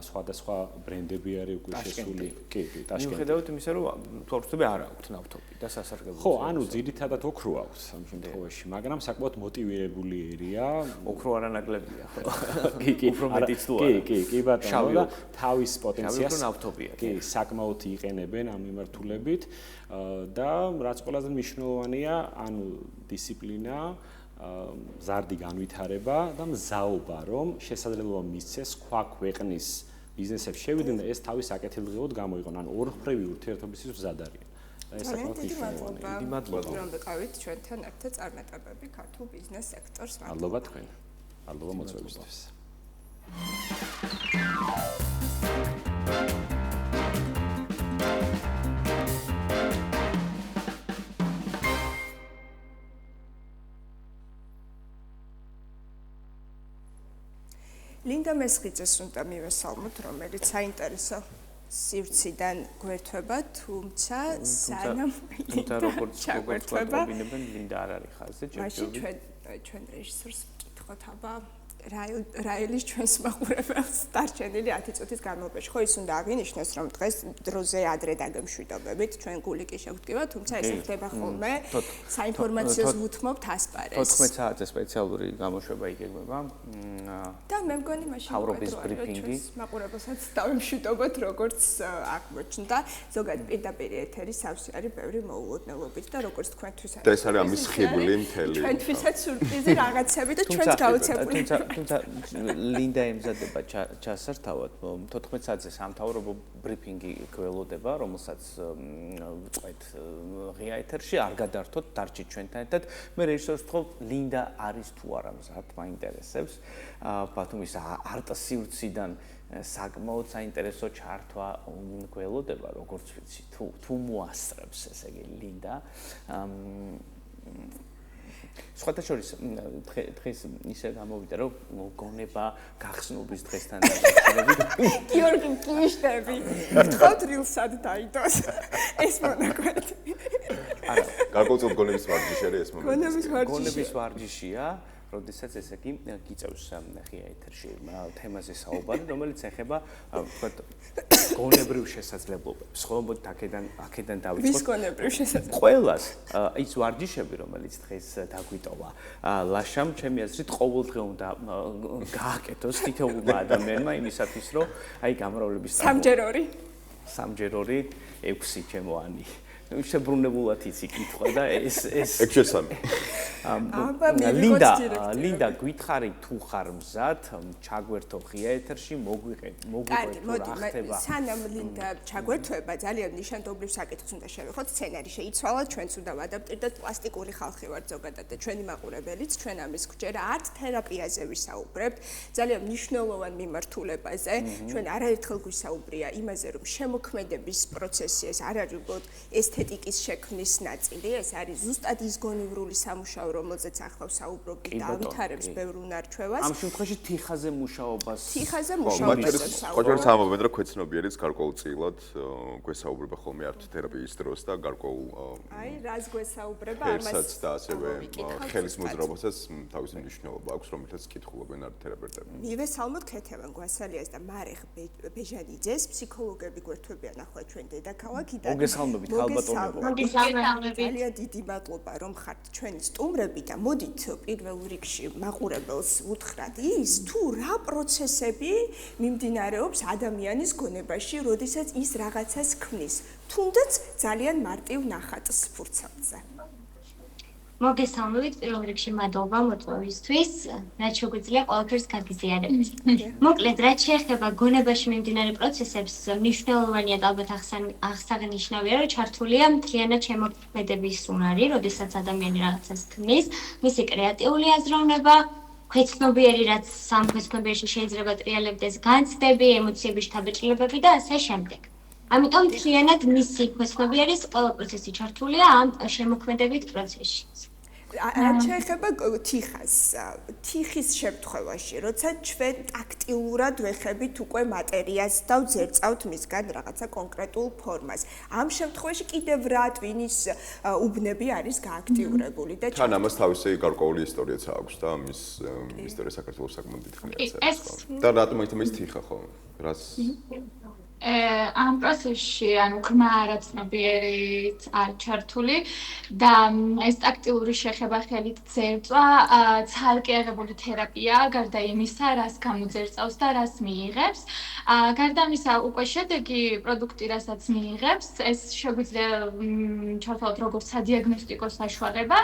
სხვადასხვა ბრენდები არის უკვე შესული. კი, ტაშკენტი. მიუხედავად იმისა, რომ თვალწუხები არ აქვთ ნავთობი და სასარგებლო. ხო, ანუ ძირითადად ოქრო აქვს ამ შემთხვევაში, მაგრამ საკმაოდ მოტივირებული ერია. ოქრო არანაკლებია, ხო? კი, უფრო მეტიც თუ არა. კი, ბატონო, და თავის პოტენციალს ნავთობია. კი, საკმაოდ იყენებენ ამ მიმართულებით და რაც ყველაზე მნიშვნელოვანია, ანუ დისციპლინა, მზარდი განვითარება და მზაობა, რომ შესაძლებლობა მისცეს სხვა ქვეყნის ბიზნესებს შევიდნენ და ეს თავის აკეთილდღეოდ გამოიყონ, ანუ ორმხრივი ურთიერთობისთვის მზად არიან. და ეს საკმაოდ მნიშვნელოვანია. დიდი მადლობა, რომ ვიყავით ჩვენთან ერთად წარმატებები ქართულ ბიზნეს სექტორს. მადლობა თქვენ. მადლობა მოწვევისთვის. ლინდა მესხიძეს უნდა მივესალმოთ, რომელიც საინტერესო სივრციდან გვერდება, თუმცა სანამ როგორც გვერდებიან, ლინდა არ არის ხაზზე, მაშინ ჩვენ რეჟისორს ვკითხოთ, აბა რაელის ჩვენს მაყურებელს დარჩენილი 10 წუთის განმავლობაში. ხო, ის უნდა აღინიშნოს, რომ დღეს დროზე ადრე დაგემშვიდობებით, ჩვენ გული კი შეგვდგება, თუმცა ეს ხდება ხოლმე საინფორმაციო ვუთმობთ ასპარეზს. 14 საათზე სპეციალური გამოშვება იგეგმება. და მე მგონი მაშინ ჩვენს მაყურებელსაც დავემშვიდობოთ, როგორც აღმოჩნდა, ზოგადად პირდაპირ ეთერი სავსე არის ბევრი მოულოდნელობით და როგორც თქვენთვის არის. და ეს არის ამის ხიბლი მთელი. ჩვენთვისაც სიურპრიზი რაღაცები და ჩვენც გავუცებული. თუმცა ლინდა ემზადება ჩასართავად 14 საათზე სამთავრობო ბრიფინგი გველოდება, რომელსაც ვწყვეთ ღია ეთერში, არ გადართოთ, დარჩით ჩვენთან ერთად. მე რეჟისორს ვთხოვ, ლინდა არის თუ არა მზად, მაინტერესებს. ბათუმის არტსივრციდან საკმაოდ საინტერესო ჩართვა გველოდება, როგორც ვიცი, თუ მოასწრებს, ესე იგი ლინდა. სხვათა შორის დღეს ისე გამოვიდა, რომ გონება გახსნობის დღესთან დაკავშირებით. გიორგი კიშტები. გთხოვთ რილსად დაიდოს. ეს მონაკვეთი. არა, გარკვეულწილად გონების ვარჯიში არის ეს მომენტი. გონების ვარჯიშია. როდესაც ესე კი გიწევს ღია ეთერში თემაზე საუბარი, რომელიც ეხება ვთქვათ გონებრივ შესაძლებლობებს. ხო, აქედან დავიწყოთ. ვის გონებრივ შესაძლებლობებს? ყველას ის ვარჯიშები, რომელიც დღეს დაგვიტოვა. ლაშამ, ჩემი აზრით, ყოველდღე უნდა გააკეთოს თითოეულმა ადამიანმა იმისათვის, რომ აი გამრავლების სამჯერ 2 6 ჩემო ანი შებრუნებულად იცი კითხვა და ეს ეგ შესამე. ლინდა გითხარი თუ ხარ მზად ჩაგვერთო ღია ეთერში მოგვიყეთ რა ხდება. სანამ ლინდა ჩაგვერთვება ძალიან ნიშანდობლივ საკითხს უნდა შევეხოთ სცენარი შეიცვალა ჩვენც უნდა ვადაპტირდეთ პლასტიკური ხალხი ვართ ზოგადად და ჩვენი მაყურებელიც ჩვენ ამის გჯერა არც თერაპიაზე ვისაუბრებთ ძალიან მნიშვნელოვან მიმართულებაზე ჩვენ არაერთხელ გვისაუბრია იმაზე რომ შემოქმედების პროცესი ეს არ არის უბრალოდ ესთეტიკის შექმნის ნაწილი ეს არის ზუსტად ის გონივრული სამუშაო რომელზეც ახლა ვსაუბრობთ და ავითარებს ბევრ უნარჩვევას ამ შემთხვევაში თიხაზე მუშაობას ყოველთვის ამბობენ რომ ქვეცნობიერიც გარკვეულწილად გვესაუბრება ხოლმე ართ თერაპიის დროს და გარკვეულ აი რას გვესაუბრება ამასაც და ასევე ხელის მოძრაობასაც თავისი მნიშვნელობა აქვს რომელსაც კითხულობენ ართ თერაპევტები მივესალმოთ ქეთევან გვასალიას და მარეხ ბეჟანიძეს ფსიქოლოგები გვერთვებიან ახლა ჩვენ დედაქალაქიდან მოგესალმებით ალბატონებო ძალიან დიდი მადლობა რომ ხართ ჩვენი სტუმრები და მოდით პირველ რიგში მაყურებელს უთხრათ ის თუ რა პროცესები მიმდინარეობს ადამიანის გონებაში, როდესაც ის რაღაცას ქმნის, თუნდაც ძალიან მარტივ ნახატს ფურცელზე. მოგესალმებით პირველ რიგში მადლობა მოწვევისთვის, რაც შეგვიძლია ყველაფერს გაგიზიარებთ. მოკლედ, რაც შეეხება გონებაში მიმდინარე პროცესებს, მნიშვნელოვანია და ალბათ აღსანიშნავია, რომ ჩართულია მთლიანად შემოქმედების უნარი, როდესაც ადამიანი რაღაცას ქმნის, მისი კრეატიული აზროვნება, ქვეცნობიერი, რაც სამ ქვეცნობიერში შეიძლება ტრიალებდეს განცდები, ემოციების შთაბეჭდილებები და ასე შემდეგ. ამიტომ მთლიანად მისი ქვეცნობიერის ყველა პროცესი ჩართულია ამ შემოქმედებით პროცესში. რაც შეეხება თიხას, თიხის შემთხვევაში, როცა ჩვენ ტაქტილურად ვეხებით უკვე მატერიას და ვძერწავთ მისგან რაღაცა კონკრეტულ ფორმას. ამ შემთხვევაში კიდევ რა ტვინის უბნები არის გააქტიურებული და თან ამას თავისი გარკვეული ისტორიაც აქვს და მის ისტორია საქართველოს საკმაოდ დიდხანია წერს. და რატომ ის თიხა ხო? რას ამ პროცესში ანუ ღრმა არაცნობიერიც არ ჩართული და ეს ტაქტილური შეხება ხელით ძერწვა ცალკე აღებული თერაპია გარდა იმისა რას გამოძერწავს და რას მიიღებს გარდა ამისა უკვე შედეგი პროდუქტი რასაც მიიღებს ეს შეგვიძლია ჩართულოთ როგორც სადიაგნოსტიკო საშუალება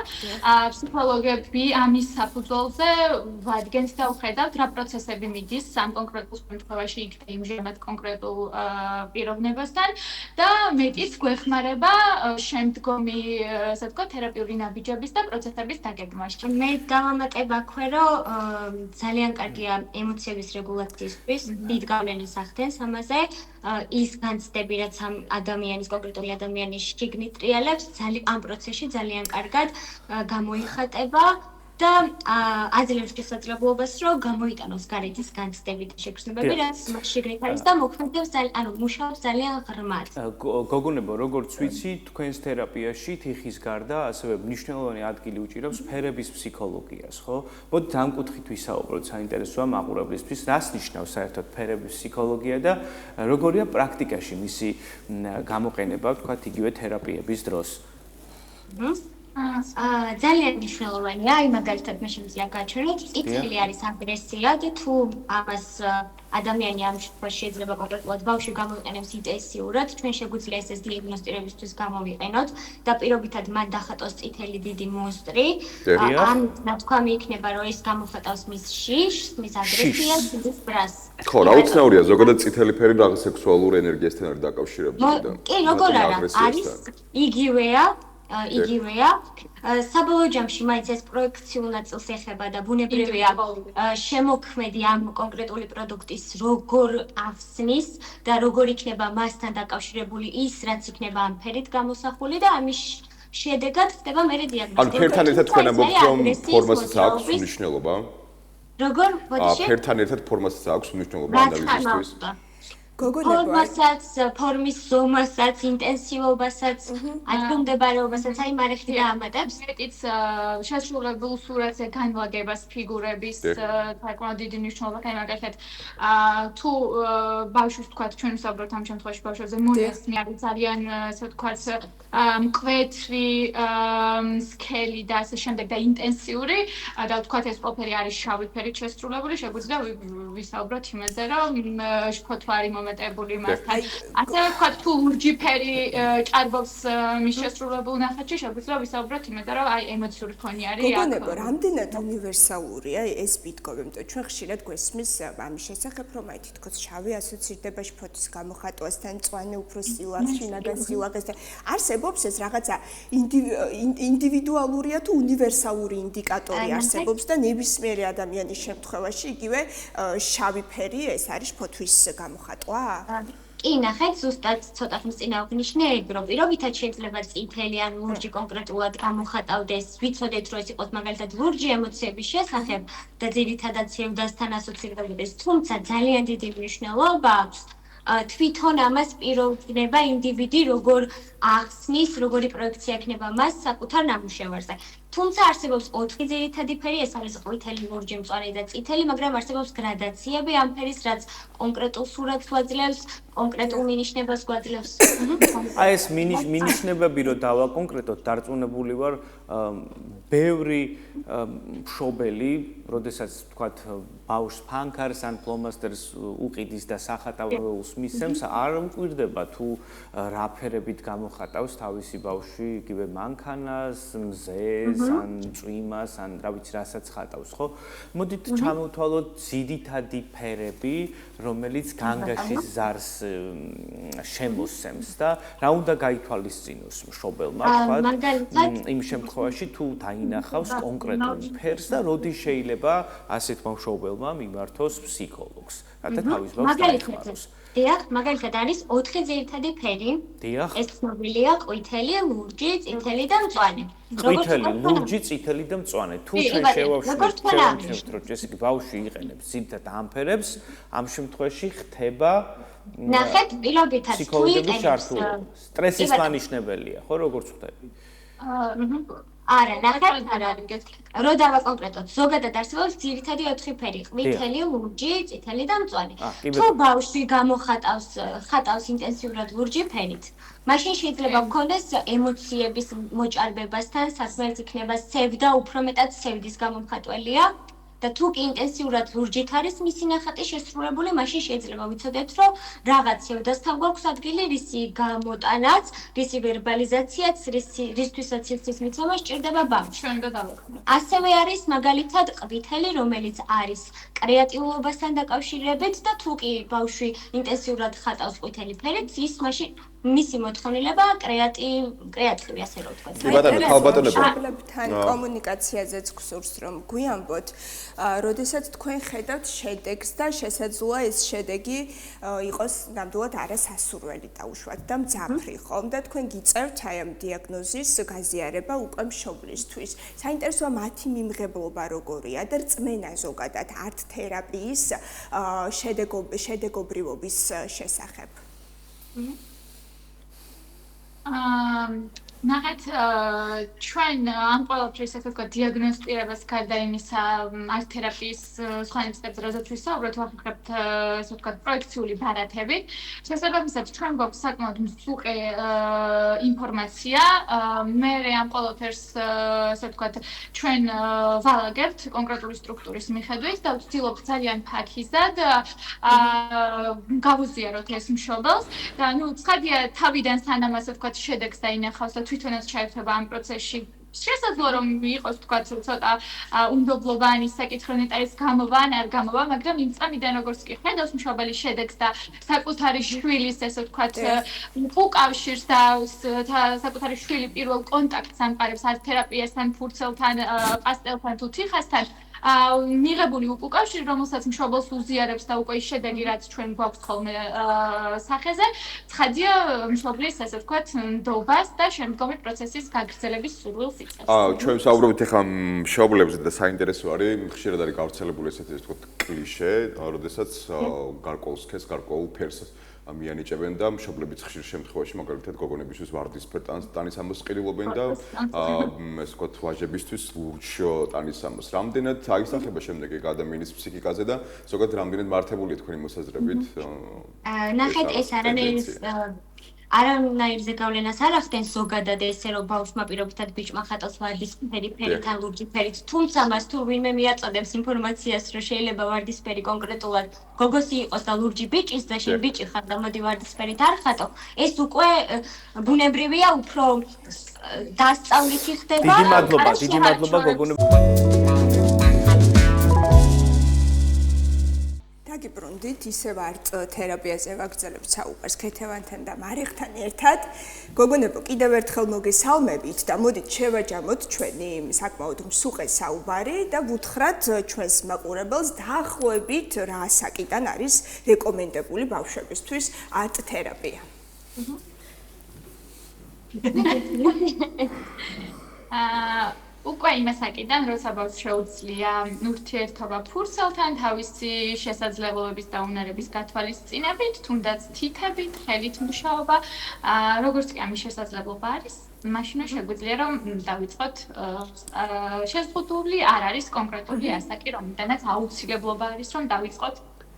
ფსიქოლოგები ამის საფუძველზე ვადგენთ და ვხედავთ რა პროცესები მიდის ამ კონკრეტულ შემთხვევაში იქნება იმჟამად კონკრეტულ პიროვნებასთან და მეტიც გვეხმარება შემდგომი, ასე ვთქვათ, თერაპიული ნაბიჯების და პროცესების დაგეგმვაში. მე დავამატებ აქვე, რომ ძალიან კარგია ემოციების რეგულაციისთვის, დიდ გავლენას ახდენს ამაზე. ის განცდები, რაც ამ ადამიანის, კონკრეტული ადამიანის შიგნით ტრიალებს, ამ პროცესში ძალიან კარგად გამოიხატება. და აძლევს შესაძლებლობას, რომ გამოიტანოს გარეთის განცდები და შეგრძნებები, რაც მას შეგრეთ არის და მოქმედებს ანუ მუშაობს ძალიან ღრმად. გოგონებო, როგორც ვიცი, თქვენს თერაპიაში თიხის გარდა ასევე მნიშვნელოვანი ადგილი უჭირავს ფერების ფსიქოლოგიას, ხო? მოდით ამ კუთხით ვისაუბროთ, საინტერესოა მაყურებლისთვის, რას ნიშნავს საერთოდ ფერების ფსიქოლოგია და როგორია პრაქტიკაში მისი გამოყენება, ვთქვათ, იგივე თერაპიების დროს? ძალიან მნიშვნელოვანია, აი მაგალითად მე შემიძლია გაჩვენოთ, წითელი არის აგრესია და თუ ამას ადამიანი ამ შემთხვევაში შეიძლება კონკრეტულად ბავშვი გამოიყენებს ინტენსიურად, ჩვენ შეგვიძლია ეს დიაგნოსტირებისთვის გამოვიყენოთ და პირობითად მან დახატოს წითელი დიდი მონსტრი. ამ ნათქვამი იქნება, რომ ეს გამოხატავს მის შიშს, მის აგრესიას, მის ბრას. ხო, რა უცნაურია, ზოგადად წითელი ფერი რაღაც სექსუალურ ენერგიასთან არის დაკავშირებული და კი, როგორ არა, არის იგივეა საბოლოო ჯამში მაინც ეს პროექციულ ნაწილს ეხება და ბუნებრივია შემოქმედი ამ კონკრეტული პროდუქტის როგორ ახსნის და როგორ იქნება მასთან დაკავშირებული ის რაც იქნება ამ ფერით გამოსახული და ამის შედეგად ხდება მერე დიაგნოზი. ანუ ფერთან ერთად თქვენ ამბობთ რომ ფორმასაც აქვს მნიშვნელობა? როგორ? ფერთან ერთად ფორმასაც აქვს მნიშვნელობა ანალიზისთვის? ფორმასაც, ფორმის ზომასაც, ინტენსივობასაც, ადგილმდებარეობასაც, აი მარეხი დაამატებს. მეტიც შესრულებულ სურათზე განლაგებას ფიგურების საკმაოდ დიდი მნიშვნელობა აქვს, მაგალითად, თუ ბავშვის თქვათ, ჩვენ ვსაუბრობთ ამ შემთხვევაში ბავშვებზე, მონესმი არის ძალიან, ასე ვთქვათ, მკვეთრი, სქელი და ასე შემდეგ და ინტენსიური და ვთქვათ, ეს ყველაფერი არის შავი ფერით შესრულებული, შეგვიძლია ვისაუბროთ იმაზე, რომ ფოთვარი მომეტებული მასთან. ასევე ვთქვათ, თუ ლურჯი ფერი ჭარბობს მის შესრულებულ ნახატში, შეგვიძლია ვისაუბროთ იმედად, რომ აი ემოციური ფონი არის. გოგონებო, რამდენად უნივერსალურია ეს ბიტკოვი, იმიტომ ჩვენ ხშირად გვესმის ამის შესახებ, რომ აი თითქოს შავი ასოცირდება შფოთის გამოხატვასთან, მწვანე უფრო სილას, შინაგან სილაკესთან. არსებობს ეს რაღაცა ინდივიდუალურია თუ უნივერსალური ინდიკატორი არსებობს და ნებისმიერი ადამიანის შემთხვევაში იგივე შავი ფერი ეს არის შფოთვის გამოხატვა? კი, ნახეთ, ზუსტად ცოტა ხნის წინ აღნიშნე, რომ პირობითად შეიძლება წითელი ან ლურჯი კონკრეტულად გამოხატავდეს. ვიცოდეთ, რომ ეს იყოს მაგალითად ლურჯი ემოციების შესახებ და ძირითადად სევდასთან ასოცირდებოდეს, თუმცა ძალიან დიდი მნიშვნელობა აქვს თვითონ ამას პიროვნება ინდივიდი როგორ ახსნის, როგორი პროექცია ექნება მას საკუთარ ნამუშევარზე. თუმცა არსებობს 4 ძირითადი ფერი, ეს არის ყვითელი, ლურჯი, მწვანე და წითელი, მაგრამ არსებობს გრადაციები ამ ფერის, რაც კონკრეტულ სურათს გვაძლევს, კონკრეტულ მინიშნებას გვაძლევს. აი ეს მინიშნებები რო დავაკონკრეტოთ, დარწმუნებული ვარ, ბევრი მშობელი, როდესაც თქვათ ბავშვს ფანქარს ან ფლომასტერს უყიდის და სახატავს მისცემს, არ მკვირდება თუ რა ფერებით გამოხატავს თავისი ბავშვი, იგივე მანქანას, მზეს, ან წვიმას, ან რა ვიცი, რასაც ხატავს, ხო? მოდით ჩამოვთვალოთ ძირითადი ფერები, რომელიც განგაშის ზარს შემოსცემს და რა უნდა გაითვალისწინოს მშობელმა, თქვათ, იმ შემთხვევაში თუ დაინახავს კონკრეტულ ფერს და როდი შეიძლება ასე თქვა მშობელმა მიმართოს ფსიქოლოგს, რათა თავის ბავშვს დაეხმაროს. დიახ, მაგალითად არის 4 ძირითადი ფერი. დიახ. ეს ცნობილია ყვითელი, ლურჯი, წითელი და მწვანე. ყვითელი, ლურჯი, წითელი და მწვანე. თუ შევავშოთ, რომ ესე იგი ბავშვი იყენებს ძირითად ამ ფერებს, ამ შემთხვევაში ხდება ნახეთ, პირობითად თუ იყენებს სტრესის მანიშნებელია, ხო, როგორც ხვდები? არა, ნახეთ, რო დავაკონკრეტოთ, ზოგადად არსებობს ძირითადი 4 ფერი: ყვითელი, ლურჯი, წითელი და მწვანე. თუ ბავშვი ხატავს ინტენსიურად ლურჯი ფერით, მაშინ შეიძლება გქონდეს ემოციების მოჭარბებასთან საქმეც იქნება სევდა, უფრო მეტად სევდის გამომხატველია. და თუ კი ინტენსიურად ლურჯით არის მისი ნახატი შესრულებული, მაშინ შეიძლება ვიცოდეთ, რომ რაღაც სევდასთან გვაქვს ადგილი, რისი გამოტანაც, რისი ვერბალიზაციაც, რისთვისაც სიცის მიცემა სჭირდება ბავშვს. ჩვენ და დავაკვირდით. ასევე არის მაგალითად ყვითელი, რომელიც არის კრეატიულობასთან დაკავშირებით და თუ კი ბავშვი ინტენსიურად ხატავს ყვითელი ფერით, ის მაშინ მისი მოთხოვნილება კრეატივი, ასე რომ ვთქვათ. კი ბატონო, ხალბატონებო. მშობლებთან კომუნიკაციაზეც გსურს რომ გვიამბოთ, როდესაც თქვენ ხედავთ შედეგს და შესაძლოა ეს შედეგი იყოს ნამდვილად არასასურველი დაუშვათ და მძაფრი, ხომ? და თქვენ გიწევთ აი ამ დიაგნოზის გაზიარება უკვე მშობლისთვის. საინტერესოა მათი მიმღებლობა როგორია და რწმენა ზოგადად არტ თერაპიის შედეგობრივობის შესახებ. ნახეთ, ჩვენ ამ ყველაფრის ასე ვთქვათ დიაგნოსტირებას გარდა იმისა, არტ თერაპიის სხვა ინსტიტუტებზე რაზეც ვისაუბრეთ, ვახერხებთ ასე ვთქვათ პროექციული ბარათები. შესაბამისად, ჩვენ გვაქვს საკმაოდ მსუყე ინფორმაცია. მე ამ ყველაფერს ასე ვთქვათ ჩვენ ვალაგებთ კონკრეტული სტრუქტურის მიხედვით და ვცდილობთ ძალიან ფაქიზად გავუზიაროთ ეს მშობელს და ცხადია თავიდან სანამ ასე ვთქვათ შედეგს დაინახავს და თვითონაც ჩაერთვება ამ პროცესში. შესაძლოა რომ იყოს თქვა ცოტა უნდობლოვანი საკითხი, ნეტარის გამოვა ან არ გამოვა, მაგრამ იმ წამიდან როგორც კი ხედავს მშობელი შედეგს და საკუთარი შვილის ესე ვთქვათ უკავშირს და საკუთარი შვილი პირველ კონტაქტს ამყარებს არტ თერაპიასთან, ფურცელთან, პასტელთან თუ თიხასთან, მიღებული უკავშირი, რომელსაც მშობელს უზიარებს და უკვე ის შედეგი, რაც ჩვენ გვაქვს ხოლმე სახეზე, ცხადია მშობლის ასე ვთქვათ ნდობას და შემდგომი პროცესის გაგრძელების სურვილს იწევს. ჩვენ ვსაუბრობთ ახლა მშობლებზე და საინტერესო არის, ხშირად არის გავრცელებული ესეთი ვთქვათ კლიშე, როდესაც გარკვეულ სქესს, გარკვეულ ფერს მიანიჭებენ და მშობლებიც ხშირ შემთხვევაში მაგალითად გოგონებისთვის ვარდისფერ ტანის ამბოს ყიდულობენ და ეს ვთქვათ ვაჟებისთვის ლურჯ ტანის ამბოს. რამდენად აისახება შემდეგ ეგ ადამიანის ფსიქიკაზე და ზოგადად რამდენად მართებულია თქვენი მოსაზრებით? ნახეთ, ეს არანაირი არანაირ ზეგავლენას არ ახდენს ზოგადად ესე რომ ბავშვმა პირობითად ბიჭმა ხატოს ვარდისფერი ფერით ან ლურჯი ფერით, თუმცა მას თუ ვინმე მიაწოდებს ინფორმაციას, რომ შეიძლება ვარდისფერი კონკრეტულად გოგოსი იყოს და ლურჯი ბიჭის და შენ ბიჭი ხარ და მოდი ვარდისფერით არ ხატო, ეს უკვე ბუნებრივია, უფრო დასწავლითი ხდება. დიდი მადლობა გოგონებო. გიბრუნდით, ისევ არც თერაპიაზე ვაგრძელებთ საუბარს ქეთევანთან და მარიხთან ერთად. გოგონებო, კიდევ ერთხელ მოგესალმებით და მოდით შევაჯამოთ ჩვენი საკმაოდ მსუყე საუბარი და ვუთხრათ ჩვენს მაყურებელს დაახლოებით რა საკიდან არის რეკომენდებული ბავშვებისთვის არტ თერაპია. უკვე იმასაკიდან, როცა ბავშვს შეუძლია ურთიერთობა ფურცელთან, თავისი შესაძლებლობების და უნარების გათვალისწინებით, თუნდაც თითებით, ხელით მუშაობა, როგორც კი ამის შესაძლებლობა არის, მაშინ შეგვიძლია რომ დავიწყოთ შეზღუდული არ არის კონკრეტული ასაკი, რომლიდანაც აუცილებლობა არის რომ დავიწყოთ.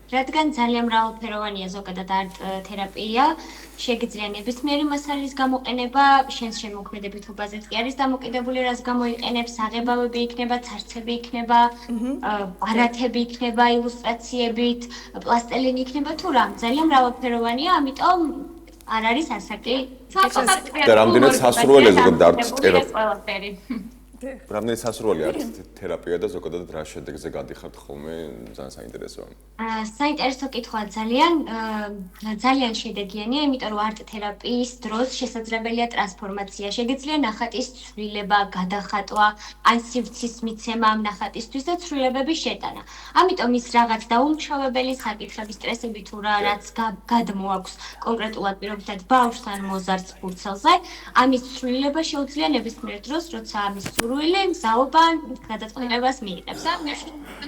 რადგან ძალიან მრავალფეროვანია ზოგადად არტ თერაპია, შეგიძლია ნებისმიერი მასალის გამოყენება, შენს შემოქმედებითობაზეც კი არის დამოკიდებული, რას გამოიყენებს, აღებავები იქნება, ცარცები იქნება, ბარათები იქნება, ილუსტრაციებით, პლასტელინი იქნება თუ რა, ძალიან მრავალფეროვანია, ამიტომ არ არის ასაკი. და რამდენად სასურველია ზოგადად არტ თერაპია. რამდენად სასურველია არტ თერაპია და ზოგადად რა შედეგზე გადიხართ ხოლმე, ძალიან საინტერესოა. საინტერესო კითხვაა ძალიან შედეგიანია, იმიტომ რომ არტ თერაპიის დროს შესაძლებელია ტრანსფორმაცია. შეგიძლია ნახატის ცვლილება, გადახატვა, ან სივრცის მიცემა ამ ნახატისთვის და ცვლილებების შეტანა. ამიტომ ის რაღაც დაუმუშავებელი საკითხები, სტრესები თუ რა, რაც გადმოაქვს კონკრეტულად პირობითად ბავშვს ან მოზარდს ფურცელზე, ამის ცვლილება შეუძლია ნებისმიერ დროს, როცა ამის სურვილი მზაობა გადაწყვეტილებას მიიღებს.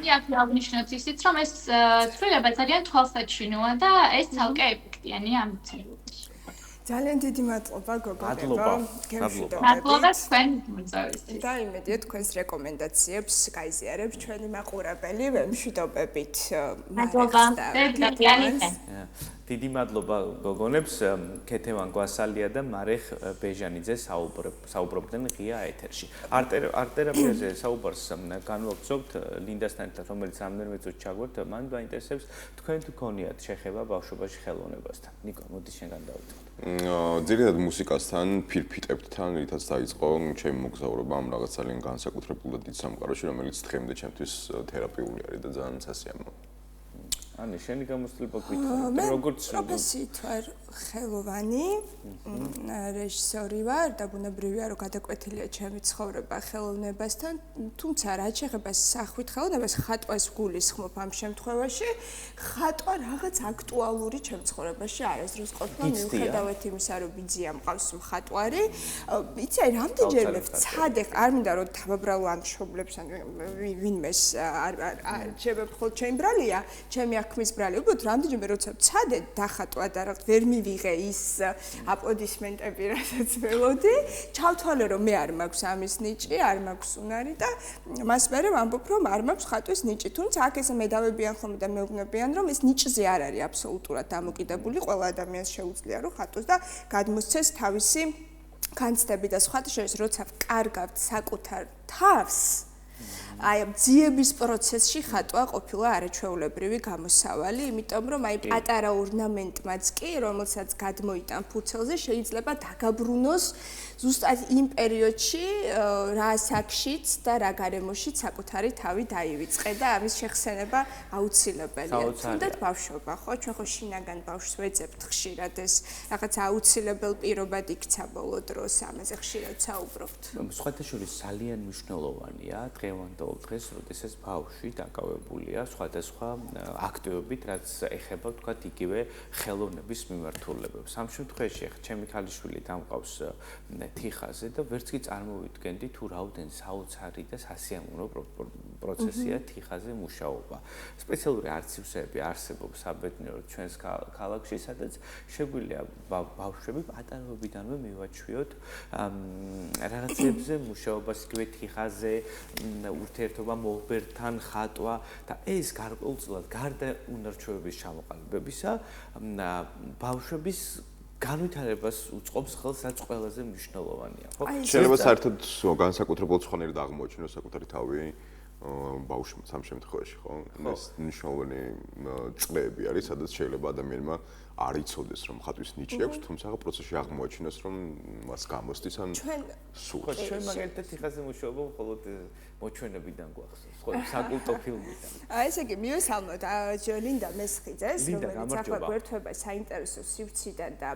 მე აქ აღნიშნოთ ისიც, რომ ეს ცვლილება ძალიან თვალსაჩინოა და ეს ცალკე ეფექტიანია ამ ცვლილებას. ძალიან დიდი მადლობა გოგონებო. მადლობა თქვენ მოწვევისთვის. და იმედია თქვენს რეკომენდაციებს გაიზიარებს ჩვენი მაყურებელი. ვემშვიდობებით. მადლობა. დიდი მადლობა გოგონებს, ქეთევან გვასალია და მარეხ ბეჟანიძე საუბრობდნენ ღია ეთერში. არტ თერაპიაზე საუბარს განვაგრძობთ ლინდასთან ერთად, რომელიც რამდენიმე წუთში ჩაგვერთ, მან დაინტერესებს თქვენ თუ გქონიათ შეხება ბავშვობაში ხელოვნებასთან. ნიკო, მოდი შენგან დავიწყოთ. ძირითადად მუსიკასთან, ფირფიტებთან, რითაც დაიწყო ჩემი მოგზაურობა ამ რაღაც ძალიან განსაკუთრებულ და დიდ სამყაროში, რომელიც დღემდე ჩემთვის თერაპიული არის და ძალიან სასიამოვნო. ანუ შენი გამოცდილება გვითხრა, როგორც პროფესიით ვარ ხელოვანი, რეჟისორი ვარ და ბუნებრივია რომ გადაკვეთილია ჩემი ცხოვრება ხელოვნებასთან, თუმცა რაც შეეხება სახვით ხელოვნებას, ხატვას გულისხმობ ამ შემთხვევაში, ხატვა რაღაც აქტუალური ჩემ ცხოვრებაში არასდროს ყოფილა, მიუხედავად იმისა, რომ ბიძია მყავს მხატვარი, იცი, რამდენჯერმე ვცადე, არ მინდა რომ თავაბრალო ან მშობლებს ან ვინმეს არ შეიძლება მხოლოდ ჩემი ბრალია, ჩემი ქმის ბრალი, უბრალოდ რამდენჯერმე როცა ვცადე დახატვა და რაღაც ვერ მივიღე ის აპლოდისმენტები, რასაც ველოდი, ჩავთვალე რომ მე არ მაქვს ამის ნიჭი, არ მაქვს უნარი და მას მერე ვამბობ რომ არ მაქვს ხატვის ნიჭი, თუმცა აქ ესე მედავებიან ხოლმე და მეუბნებიან რომ ეს ნიჭზე არ არის აბსოლუტურად დამოკიდებული, ყველა ადამიანს შეუძლია რომ ხატოს და გადმოსცეს თავისი განცდები და სხვათა შორის როცა ვკარგავთ საკუთარ თავს აი ძიების პროცესში ხატვა ყოფილა არაჩვეულებრივი გამოსავალი, იმიტომ რომ აი პატარა ორნამენტმაც კი, რომელსაც გადმოიტან ფურცელზე, შეიძლება დაგაბრუნოს ზუსტად იმ პერიოდში, რა საკშიც და რა გარემოშიც საკუთარი თავი დაივიწყე და ამის შეხსენება აუცილებელია. თუნდაც ბავშვობა, ხო, ჩვენ ხო შინაგან ბავშვს ვეძებთ ხშირად ეს რაღაც აუცილებელ პირობად იქცა ბოლო დროს, ამაზე ხშირად საუბრობთ. სხვათა შორის ძალიან მნიშვნელოვანია დღევანდელ დღეს, როდესაც ბავშვი დაკავებულია სხვადასხვა აქტივობით, რაც ეხება ვთქვათ იგივე ხელოვნების მიმართულებებს. ამ შემთხვევაში ახლა ჩემი ქალიშვილი დამყავს თიხაზე და ვერც კი წარმოვიდგენდი თუ რაოდენ საოცარი და სასიამოვნო პროცესია თიხაზე მუშაობა. სპეციალური არქივები არსებობს საბედნიეროდ ჩვენს ქალაქში, სადაც შეგვიძლია ბავშვები პატარობიდანვე მივაჩვიოთ რაღაცებზე მუშაობას იგივე თიხაზე, ურთიერთობა მოლბერთან, ხატვა და ეს გარკვეულწილად გარდა უნარჩვევების ჩამოყალიბებისა, ბავშვების განვითარებას უწყობს ხელს, რაც ყველაზე მნიშვნელოვანია, ხო? შეიძლება საერთოდ განსაკუთრებულად სხვანაირად აღმოჩინოს საკუთარი თავი ბავშვმა სამ შემთხვევაში, ხო? ეს მნიშვნელოვანი წლები არის, სადაც შეიძლება ადამიანმა არ იცოდეს, რომ ხატვის ნიჭი აქვს, თუმცა პროცესში აღმოაჩინოს, რომ მას გამოსდის ან სურს. ჩვენ მაგალითად იხაზე მუშაობ მხოლოდ მოჩვენებიდან გვახსოვს, ხო, საკულტო ფილმიდან. ესე იგი, მივესალმოთ ლინდა მესხიძეს, რომელიც ახლა გვერდება საინტერესო სივრციდან და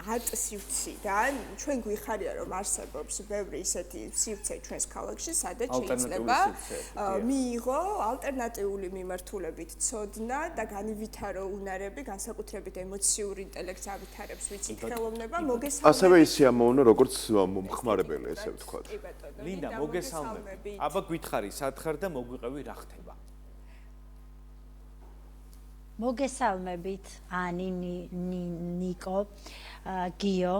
არტ სივრციდან. ჩვენ გვიხარია, რომ არსებობს ბევრი ისეთი სივრცე ჩვენს ქალაქში, სადაც შეიძლება მიიღო ალტერნატიული მიმართულებით ცოდნა და განივითარო უნარები, განსაკუთრებით ემოციური ინტელექტს ავითარებს, ვიცით, ხელოვნება, მოგესალმებით. ასევე ისე ამოუნა, როგორც მომხმარებელი, ესე ვთქვათ. ლინდა, მოგესალმებით. აბა გითხარი, სათხარ და მოგვიყევი რა ხდება? მოგესალმებით, ანი, ნიკო, გიო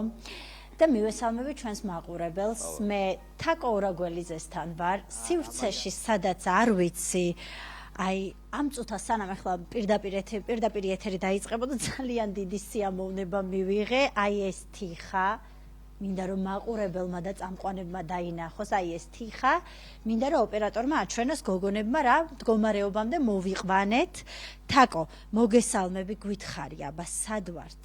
და მივესალმებით ჩვენს მაყურებელს. მე თაკო ორაგველიძესთან ვარ, სივრცეში, სადაც არ ვიცი. აი, ამ წუთას სანამ ახლა პირდაპირ ეთერი დაიწყებოდა, ძალიან დიდი სიამოვნება მივიღე, აი ეს თიხა. მინდა რომ მაყურებელმა და წამყვანებმა დაინახოს, აი ეს თიხა. მინდა რომ ოპერატორმა აჩვენოს გოგონებმა რა მდგომარეობამდე მოვიყვანეთ. თაკო, მოგესალმები, გითხარი, აბა სად ვართ?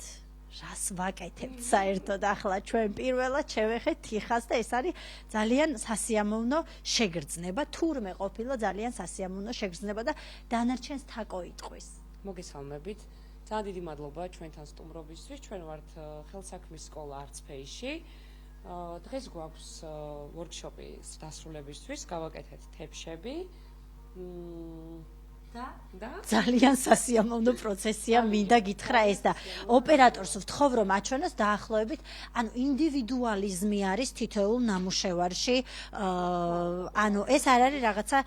რას ვაკეთებთ საერთოდ ახლა ჩვენ პირველად შევეხეთ თიხას და ეს არის ძალიან სასიამოვნო შეგრძნება, თურმე ყოფილა ძალიან სასიამოვნო შეგრძნება და დანარჩენს თაკო იტყვის. მოგესალმებით. ძალიან დიდი მადლობა ჩვენთან სტუმრობისთვის. ჩვენ ვართ ხელსაქმის სკოლა არცფეიში. დღეს გვაქვს ვორქშოპი დასრულებისთვის, გავაკეთეთ თეფშები. და ძალიან სასიამოვნო პროცესია, მინდა გითხრა ეს და ოპერატორს ვთხოვ რომ აჩვენოს დაახლოებით, ანუ ინდივიდუალიზმი არის თითოეულ ნამუშევარში. ანუ ეს არ არის რაღაცა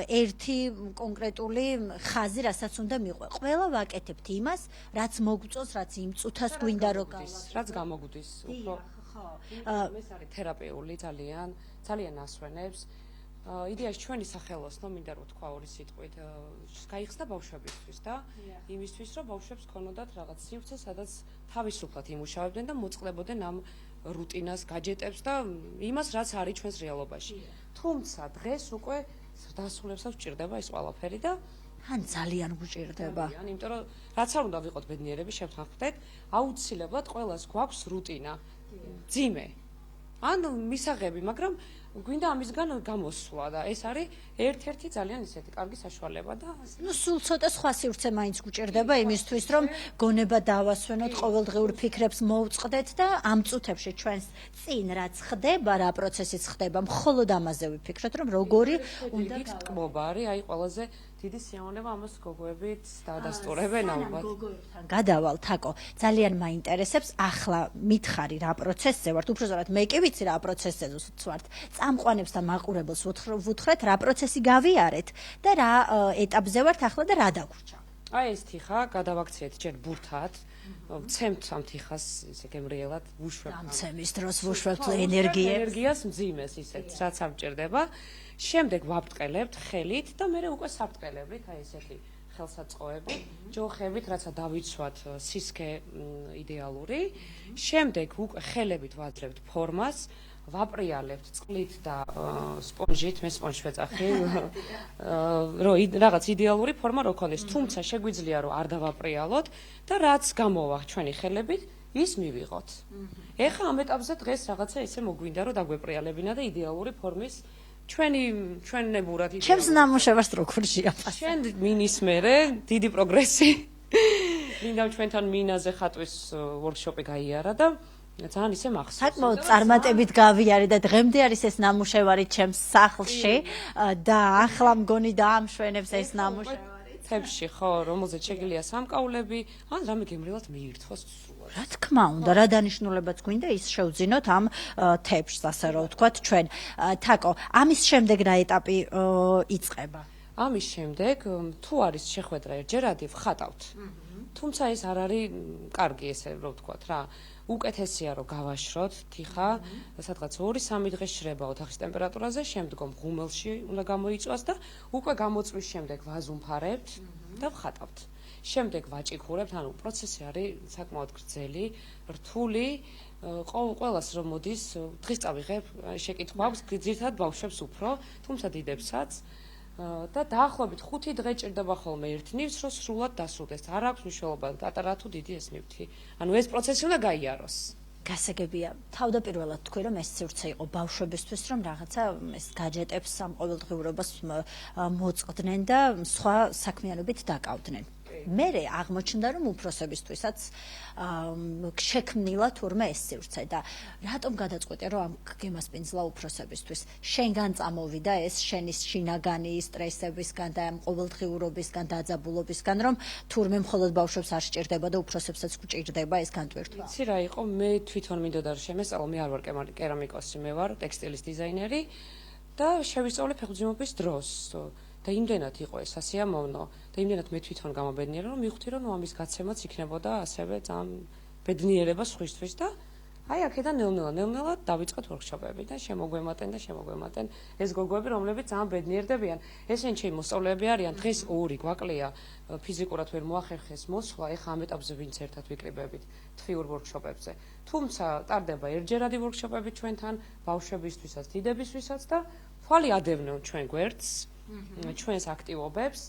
ერთი კონკრეტული ხაზი, რასაც უნდა მიყვე. ყველა ვაკეთებთ იმას, რაც მოგწონს, რაც იმ წუთას გვინდა რომ რაც გამოგვდის. უფრო ეს არის თერაპიული ძალიან ასვენებს. იდეაში ჩვენი სახელოსნო მინდა რომ თქვა ორი სიტყვით გაიხსნა ბავშვებისთვის და იმისთვის რომ ბავშვებს ქონოდათ რაღაც სივრცე სადაც თავისუფლად იმუშავებდნენ და მოწყდებოდნენ ამ რუტინას გაჯეტებს და იმას რაც არის ჩვენს რეალობაში თუმცა დღეს უკვე დასრულებსაც ვჭირდება ეს ყველაფერი და ან ძალიან გვჭირდება იმიტომ რომ რაც არ უნდა ვიყოთ ბედნიერები შევთანხმდეთ აუცილებლად ყველას გვაქვს რუტინა ძიმე ან მისაღები მაგრამ გვინდა ამისგან გამოსვლა და ეს არის ერთ-ერთი ძალიან ისეთი კარგი საშუალება და ნუ სულ ცოტა სხვა სივრცე მაინც გვჭირდება იმისთვის რომ გონება დავასვენოთ ყოველდღიურ ფიქრებს მოვწყდეთ და ამ წუთებში ჩვენს წინ რაც ხდება რა პროცესიც ხდება მხოლოდ ამაზე ვიფიქროთ რომ როგორი უნდა გწყობა არის აი ყველაზე დიდი სიამოვნება ამას გოგოებით დაადასტურებენ ალბათ. გადავალ თაკო, ძალიან მაინტერესებს ახლა მითხარი რა პროცესზე ვართ, უბრალოდ მე კი ვიცი რა პროცესზე ვართ. წამყვანებს და მაყურებელს ვუთხრეთ რა პროცესი გავიარეთ და რა ეტაპზე ვართ ახლა და რა დაგვრჩა. აი ეს თიხა გადავაქციეთ ჯერ ბურთად. ვცემთ ამ თიხას ისე გემრიელად ვუშვებთ. ამცემის დროს ვუშვებთ ენერგიას მძიმეს ისეთ რაც არ მჭირდება. შემდეგ ვაბრტყელებთ ხელით და მე უკვე საბრტყელებით, აი ესეთი ხელსაწყოები, ჯოხებით, რაცა დავიცვათ სისქე იდეალური. შემდეგ უკვე ხელებით ვაძლევთ ფორმას, ვაპრიალებთ წყლით და სპონჟით, მე სპონჟს ვეწახი, რომ რაღაც იდეალური ფორმა რო ქონდეს, თუმცა შეგვიძლია რომ არ დავაპრიალოთ და რაც გამოვა ჩვენი ხელებით, ის მივიღოთ. ეხლა ამ ეტაპზე დღეს რაღაცა ისე მოგვინდა რომ დაგვეპრიალებინა და იდეალური ფორმის ჩვენებურად ჩემს ნამუშევარს რო ქურშია. ჩვენ მინის მერე დიდი პროგრესი. მინდა ჩვენთან მინაზე ხატვის ვორქშოპი გაიარა და ძალიან ისე მახსოვს. საკმაოდ წარმატებით გავიარე და დღემდე არის ეს ნამუშევარი ჩემს სახლში და ახლა მგონი დაამშვენებს ეს ნამუშევარი. თეფში ხო, რომელზეც შეგიძლია სამკაულები, ან რამე გემრიელად მიირთვას სრულად. რა თქმა უნდა, რა დანიშნულებაც გვინდა ის შევძინოთ ამ თეფშს, ასე რომ ვთქვათ ჩვენ. თაკო, ამის შემდეგ რა ეტაპი იწყება? ამის შემდეგ თუ არის შეხვედრა ერთჯერადი ვხატავთ. თუმცა ეს არ არის კარგი ესე რომ ვთქვათ რა. უკეთესია რომ გავაშროთ თიხა, სადღაც 2-3 დღე შრება ოთახის ტემპერატურაზე, შემდგომ ღუმელში უნდა გამოიწვას და უკვე გამოწვის შემდეგ ვაზუმფარებთ და ვხატავთ. შემდეგ ვაჭიქურებთ, ანუ პროცესი არის საკმაოდ გრძელი, რთული, ყველას რომ მოდის, დღის წავიღებ, შეკითხვა აქვს, ძირითადად ბავშვებს უფრო, თუმცა დიდებსაც და დაახლოებით 5 დღე ჭირდება ხოლმე ერთ ნივთს, რომ სრულად დასრულდეს. არ აქვს მნიშვნელობა, პატარა თუ დიდი ეს ნივთი. ანუ ეს პროცესი უნდა გაიაროს. გასაგებია. თავდაპირველად თქვი, რომ ეს სივრცე იყო ბავშვებისთვის, რომ რაღაცა ეს გაჯეტებს ამ ყოველდღიურობას მოწყდნენ და სხვა საქმიანობით დაკავდნენ. მერე აღმოჩნდა, რომ უფროსებისთვისაც შექმნილა თურმე ეს სივრცე და რატომ გადაწყვეტე, რომ ამ გემას პინძლა უფროსებისთვის? შენგან წამოვიდა ეს შენი შინაგანი სტრესებისგან და ამ ყოველდღიურობისგან, დაძაბულობისგან, რომ თურმე მხოლოდ ბავშვებს არ სჭირდება და უფროსებსაც გვჭირდება ეს განტვირთვა. იცი რა იყო, მე თვითონ მინდოდა რომ შემესწავლო, მე არ ვარ კერამიკოსი, მე ვარ ტექსტილის დიზაინერი და შევისწავლე ფეხბურთის დროს. და იმდენად იყო ეს ასიამოვნო და იმდენად მე თვითონ გამობედნიერე რომ მივხვდი რომ ამის გაცემაც იქნებოდა ასევე ძალიან ბედნიერება სხვისთვის და აი აქედან ნელ-ნელა დავიწყეთ ვორქშოპები და შემოგვემატენ ეს გოგოები რომლებიც ძალიან ბედნიერდებიან ესენი ჩემი მოსწავლეები არიან დღეს 2 გვაკლია ფიზიკურად ვერ მოახერხეს მოსვლა ეხა ამ ეტაპზე ვინც ერთად ვიკრიბებით თვიურ ვორქშოპებზე თუმცა ტარდება ერთჯერადი ვორქშოპები ჩვენთან ბავშვებისთვისაც დიდებისთვისაც და თვალი ადევნონ ჩვენ გვერდს ჩვენს აქტივობებს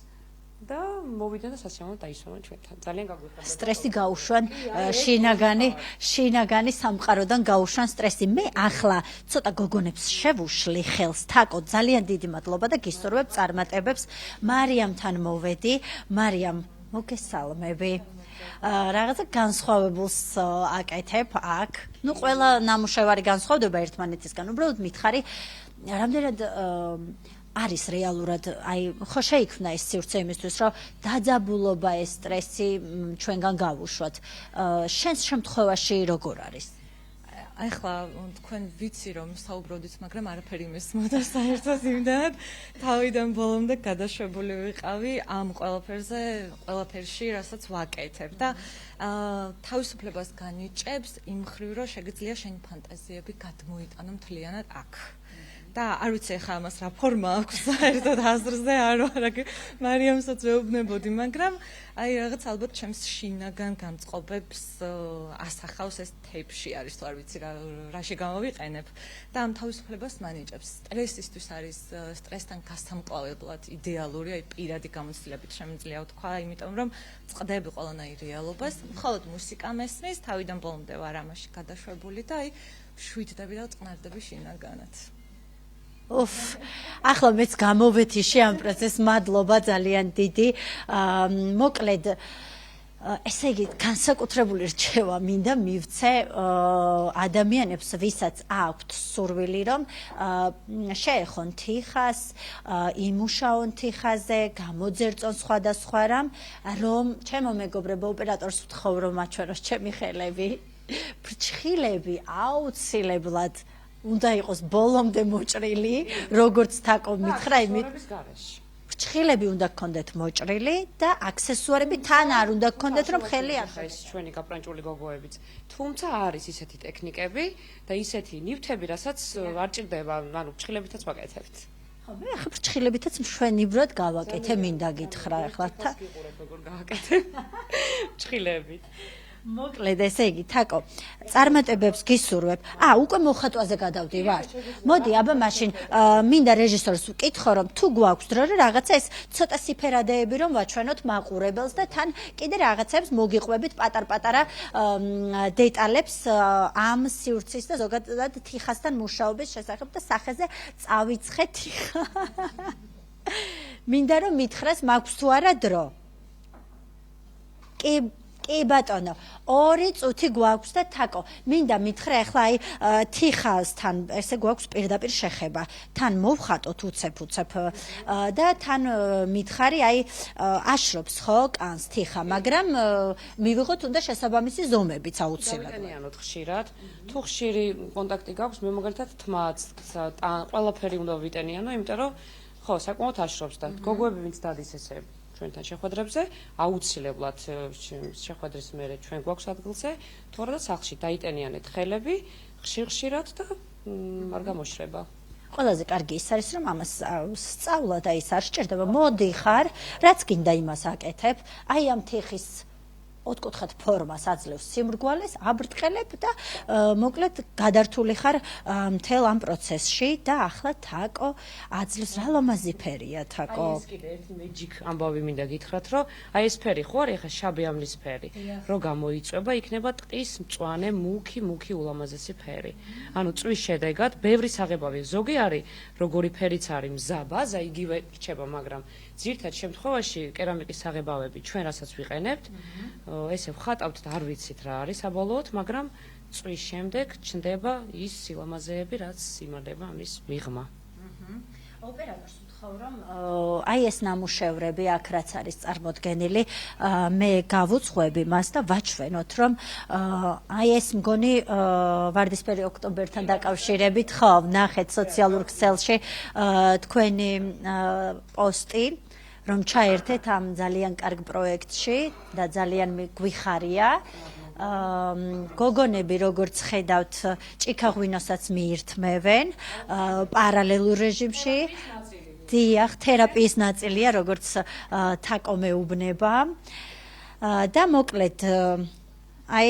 და მოვიდნენ და სასიამოვნო დაისვამენ ჩვენთან. ძალიან გაგვიხარდა. სტრესი გაუშვან, შინაგანი სამყაროდან გაუშვან სტრესი. მე ახლა ცოტა გოგონებს შევუშლი ხელს, თაკო, ძალიან დიდი მადლობა და გისურვებ წარმატებებს. მარიამთან მოვედი. მარიამ, მოგესალმები. რაღაცა განსხვავებულს აკეთებ აქ. ნუ ყველა ნამუშევარი განსხვავდება ერთმანეთისგან. უბრალოდ მითხარი, რამდენად არის რეალურად, აი, ხო შეიქმნა ეს სივრცე იმისთვის, რომ დაძაბულობა, ეს სტრესი ჩვენგან გავუშვათ. შენს შემთხვევაში როგორ არის? ახლა თქვენ ვიცი რომ საუბრობთ, მაგრამ არაფერი მესმოდა საერთოდ იმდანად თავიდან ბოლომდე გადაშვებული ვიყავი ამ ყველაფერში, რასაც ვაკეთებ და თავისუფლებას განიჭებს იმ მხრივ, რომ შეგიძლია შენი ფანტაზიები გადმოიტანო მთლიანად აქ. და არ ვიცი ახლა ამას რა ფორმა აქვს საერთოდ აზრზე არ ვარ აქ მარიამსაც ვეუბნებოდი მაგრამ აი რაღაც ალბათ ჩემს შინაგან განწყობებს ასახავს ეს თეფში არის თუ არ ვიცი რაში გამოვიყენებ და ამ თავისუფლებას მანიჭებს სტრესისთვის არის სტრესთან გასამკლავებლად იდეალური აი პირადი გამოცდილებით შემიძლია ვთქვა იმიტომ რომ წდები ყველანაირ რეალობას მხოლოდ მუსიკა მესმის თავიდან ბოლომდე ვარ ამაში გადაშვებული და აი შვიდდები და წყნარდები შინაგანად ახლა მეც გამოვეთიში ამ პროცესს მადლობა ძალიან დიდი მოკლედ ესე იგი განსაკუთრებული რჩევა მინდა მივცე ადამიანებს ვისაც აქვთ სურვილი რომ შეეხონ თიხას იმუშაონ თიხაზე გამოძერწონ სხვადასხვა რამ რომ ჩემო მეგობრებო ოპერატორს ვთხოვ რომ აჩვენოს ჩემი ხელები ფრჩხილები აუცილებლად უნდა იყოს ბოლომდე მოჭრილი, როგორც თაკო მითხრა, ფრჩხილები უნდა გქონდეთ მოჭრილი და აქსესუარები თან არ უნდა გქონდეთ, რომ ხელი არ ეს ჩვენი გაპრანჭული გოგოებიც. თუმცა არის ისეთი ტექნიკები და ისეთი ნივთები, რასაც არ ჭირდება, ანუ ფრჩხილებითაც ვაკეთებთ. ხო, მე ახლა ფრჩხილებითაც მშვენივრად გავაკეთე, მინდა გითხრა ახლა თა. როგორ გავაკეთებ? ფრჩხილებით. მოკლედ ესე იგი თაკო წარმატებებს გისურვებ. უკვე მოხატვაზე გადავდივარ. მოდი, აბა მაშინ მინდა რეჟისორს ვკითხო რომ თუ გვაქვს დრო რაღაცა ეს ცოტა სიფერადეები რომ ვაჩვენოთ მაყურებელს და თან კიდე რაღაცებს მოგიყვებით პატარ-პატარა დეტალებს ამ სივრცის და ზოგადად თიხასთან მუშაობის შესახებ და სახეზე წავიცხე თიხა. მინდა რომ მითხრას მაქვს თუ არა დრო. კი ბატონო, 2 წუთი გვაქვს და თაკო, მინდა მითხრა ახლა აი თიხასთან ესე გვაქვს პირდაპირ შეხება. თან მოვხატოთ უცებ და თან მითხარი აი აშრობს ხო კანს თიხა, მაგრამ მივიღოთ უნდა შესაბამისი ზომებიც აუცილებლად. დავიტანიანოთ ხშირად. თუ ხშირი კონტაქტი გაქვს, მე მაგალითად თმაც, ყველაფერი უნდა ვიტენიანო, იმიტომ რომ ხო, საკმაოდ აშრობს და გოგოები ვინც დადის ესე ჩვენთან შეხვედრებზე, აუცილებლად შეხვედრის მერე ჩვენ გვაქვს ადგილზე, თუ არა და სახლში დაიტენიანეთ ხელები, ხშირ-ხშირად და არ გამოშრება. ყველაზე კარგი ის არის, რომ ამას სწავლა და ის არ სჭირდება. მოდი ხარ, რაც გინდა იმას აკეთებ. აი ამ თიხის ოთხკუთხედ ფორმას აძლევს სიმრგვალეს, აბრტყელებ და მოკლედ გადართული ხარ მთელ ამ პროცესში და ახლა თაკო აძლევს რა ლამაზი ფერია თაკო. აი ეს კიდე ერთი მეჯიკ ამბავი მინდა გითხრათ, რომ აი ეს ფერი ხო არის ახლა შაბი ამლის ფერი. რო გამოიწვება, იქნება ტყის მწვანე, მუქი ულამაზესი ფერი. ანუ წვის შედეგად ბევრი საღებავი ზოგი არის, როგორი ფერიც არის მზაბაზა, იგივე რჩება, მაგრამ ძირთად შემთხვევაში კერამიკის საღებავები ჩვენ რასაც ვიყენებთ, ესე ვხატავთ და არ ვიცით რა არის საბოლოოდ, მაგრამ წვის შემდეგ ჩნდება ის სილამაზეები, რაც იმალება ამის მიღმა. ოპერატორს ვთხოვ, რომ აი ეს ნამუშევრები აქ რაც არის წარმოდგენილი, მე გავუძღვები მას და ვაჩვენოთ, რომ აი ეს მგონი ვარდისფერი ოქტომბერთან დაკავშირებით, ხო, ნახეთ სოციალურ ქსელში თქვენი პოსტი, რომ ჩაერთეთ ამ ძალიან კარგ პროექტში და ძალიან გვიხარია. გოგონები როგორც ხედავთ, ჭიქაღვინოსაც მიირთმევენ პარალელურ რეჟიმში. დიახ, თერაპიის ნაწილია, როგორც თაკო მეუბნება. და მოკლედ აი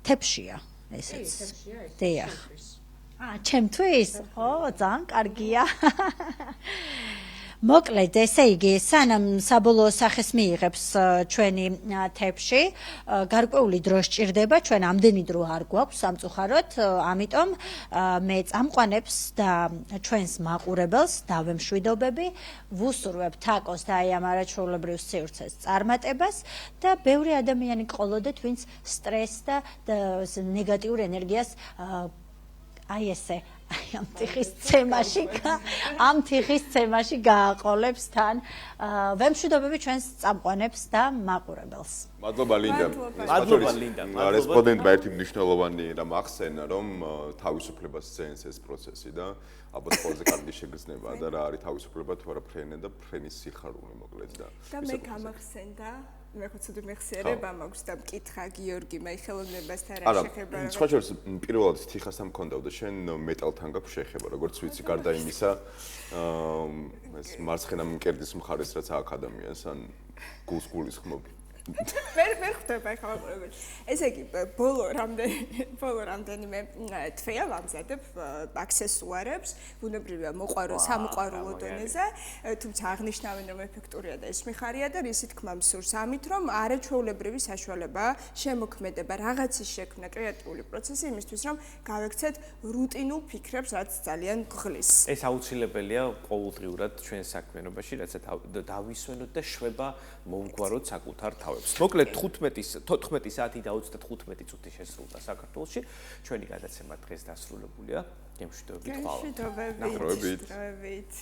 თეფშია ესეც. დიახ. ჩემთვის? ხო, ძალიან კარგია. მოკლედ, ესე იგი, სანამ საბოლოო სახეს მიიღებს ჩვენი თეფში, გარკვეული დრო სჭირდება, ჩვენ ამდენი დრო არ გვაქვს სამწუხაროდ, ამიტომ მე წამყვანებს და ჩვენს მაყურებელს დავემშვიდობები, ვუსურვებ თაკოს და აი ამ არაჩვეულებრივ სივრცეს წარმატებას და ბევრი ადამიანი გყოლოდეთ, ვინც სტრესს და ნეგატიურ ენერგიას აი ესე ამ თიხის ცემაში გააყოლებს თან. ვემშვიდობები ჩვენს წამყვანებს და მაყურებელს. მადლობა ლინდა. მადლობა ლინდა. რესპონდენტმა ერთი მნიშვნელოვანი რამ ახსენა, რომ თავისუფლებას ძენს ეს პროცესი და ალბათ ყველაზე კარგი შეგრძნება და რა არის თავისუფლება თუ არა ფრენა და ფრენის სიხარული მოკლედ და მე გამახსენდა მე ხო ცუდი მეხსიერება მაქვს და მკითხა გიორგიმ აი ხელოვნებასთან რა შეხება რა. სხვა შორის პირველად თიხასთან მქონდავდა შენ მეტალთან გაქვს შეხება როგორც ვიცი გარდა იმისა ეს მარცხენა მკერდის მხარეს რაც აქ ადამიანს ან გულს ხმობ. მე ხვდება ახლა მაყურებელი. ესე იგი ბოლო რამდენიმე თვეა ვამზადებ აქსესუარებს, ბუნებრივია მოყვარო სამოყვარულო დონეზე, თუმცა აღნიშნავენ რომ ეფექტურია და ეს მიხარია და რისი თქმა მსურს ამით რომ არაჩვეულებრივი საშუალებაა შემოქმედება რაღაცის შექმნა კრეატიული პროცესი იმისთვის რომ გავექცეთ რუტინულ ფიქრებს რაც ძალიან გღლის. ეს აუცილებელია ყოველდღიურად ჩვენ საქმიანობაში, რაც დავისვენოთ და შვება მოვგვაროთ საკუთარ თავს. მოკლედ 14 საათი და 35 წუთი შესრულდა საქართველოში. ჩვენი გადაცემა დღეს დასრულებულია. გემშვიდობებით. გემშვიდობებით. ნახრობებით.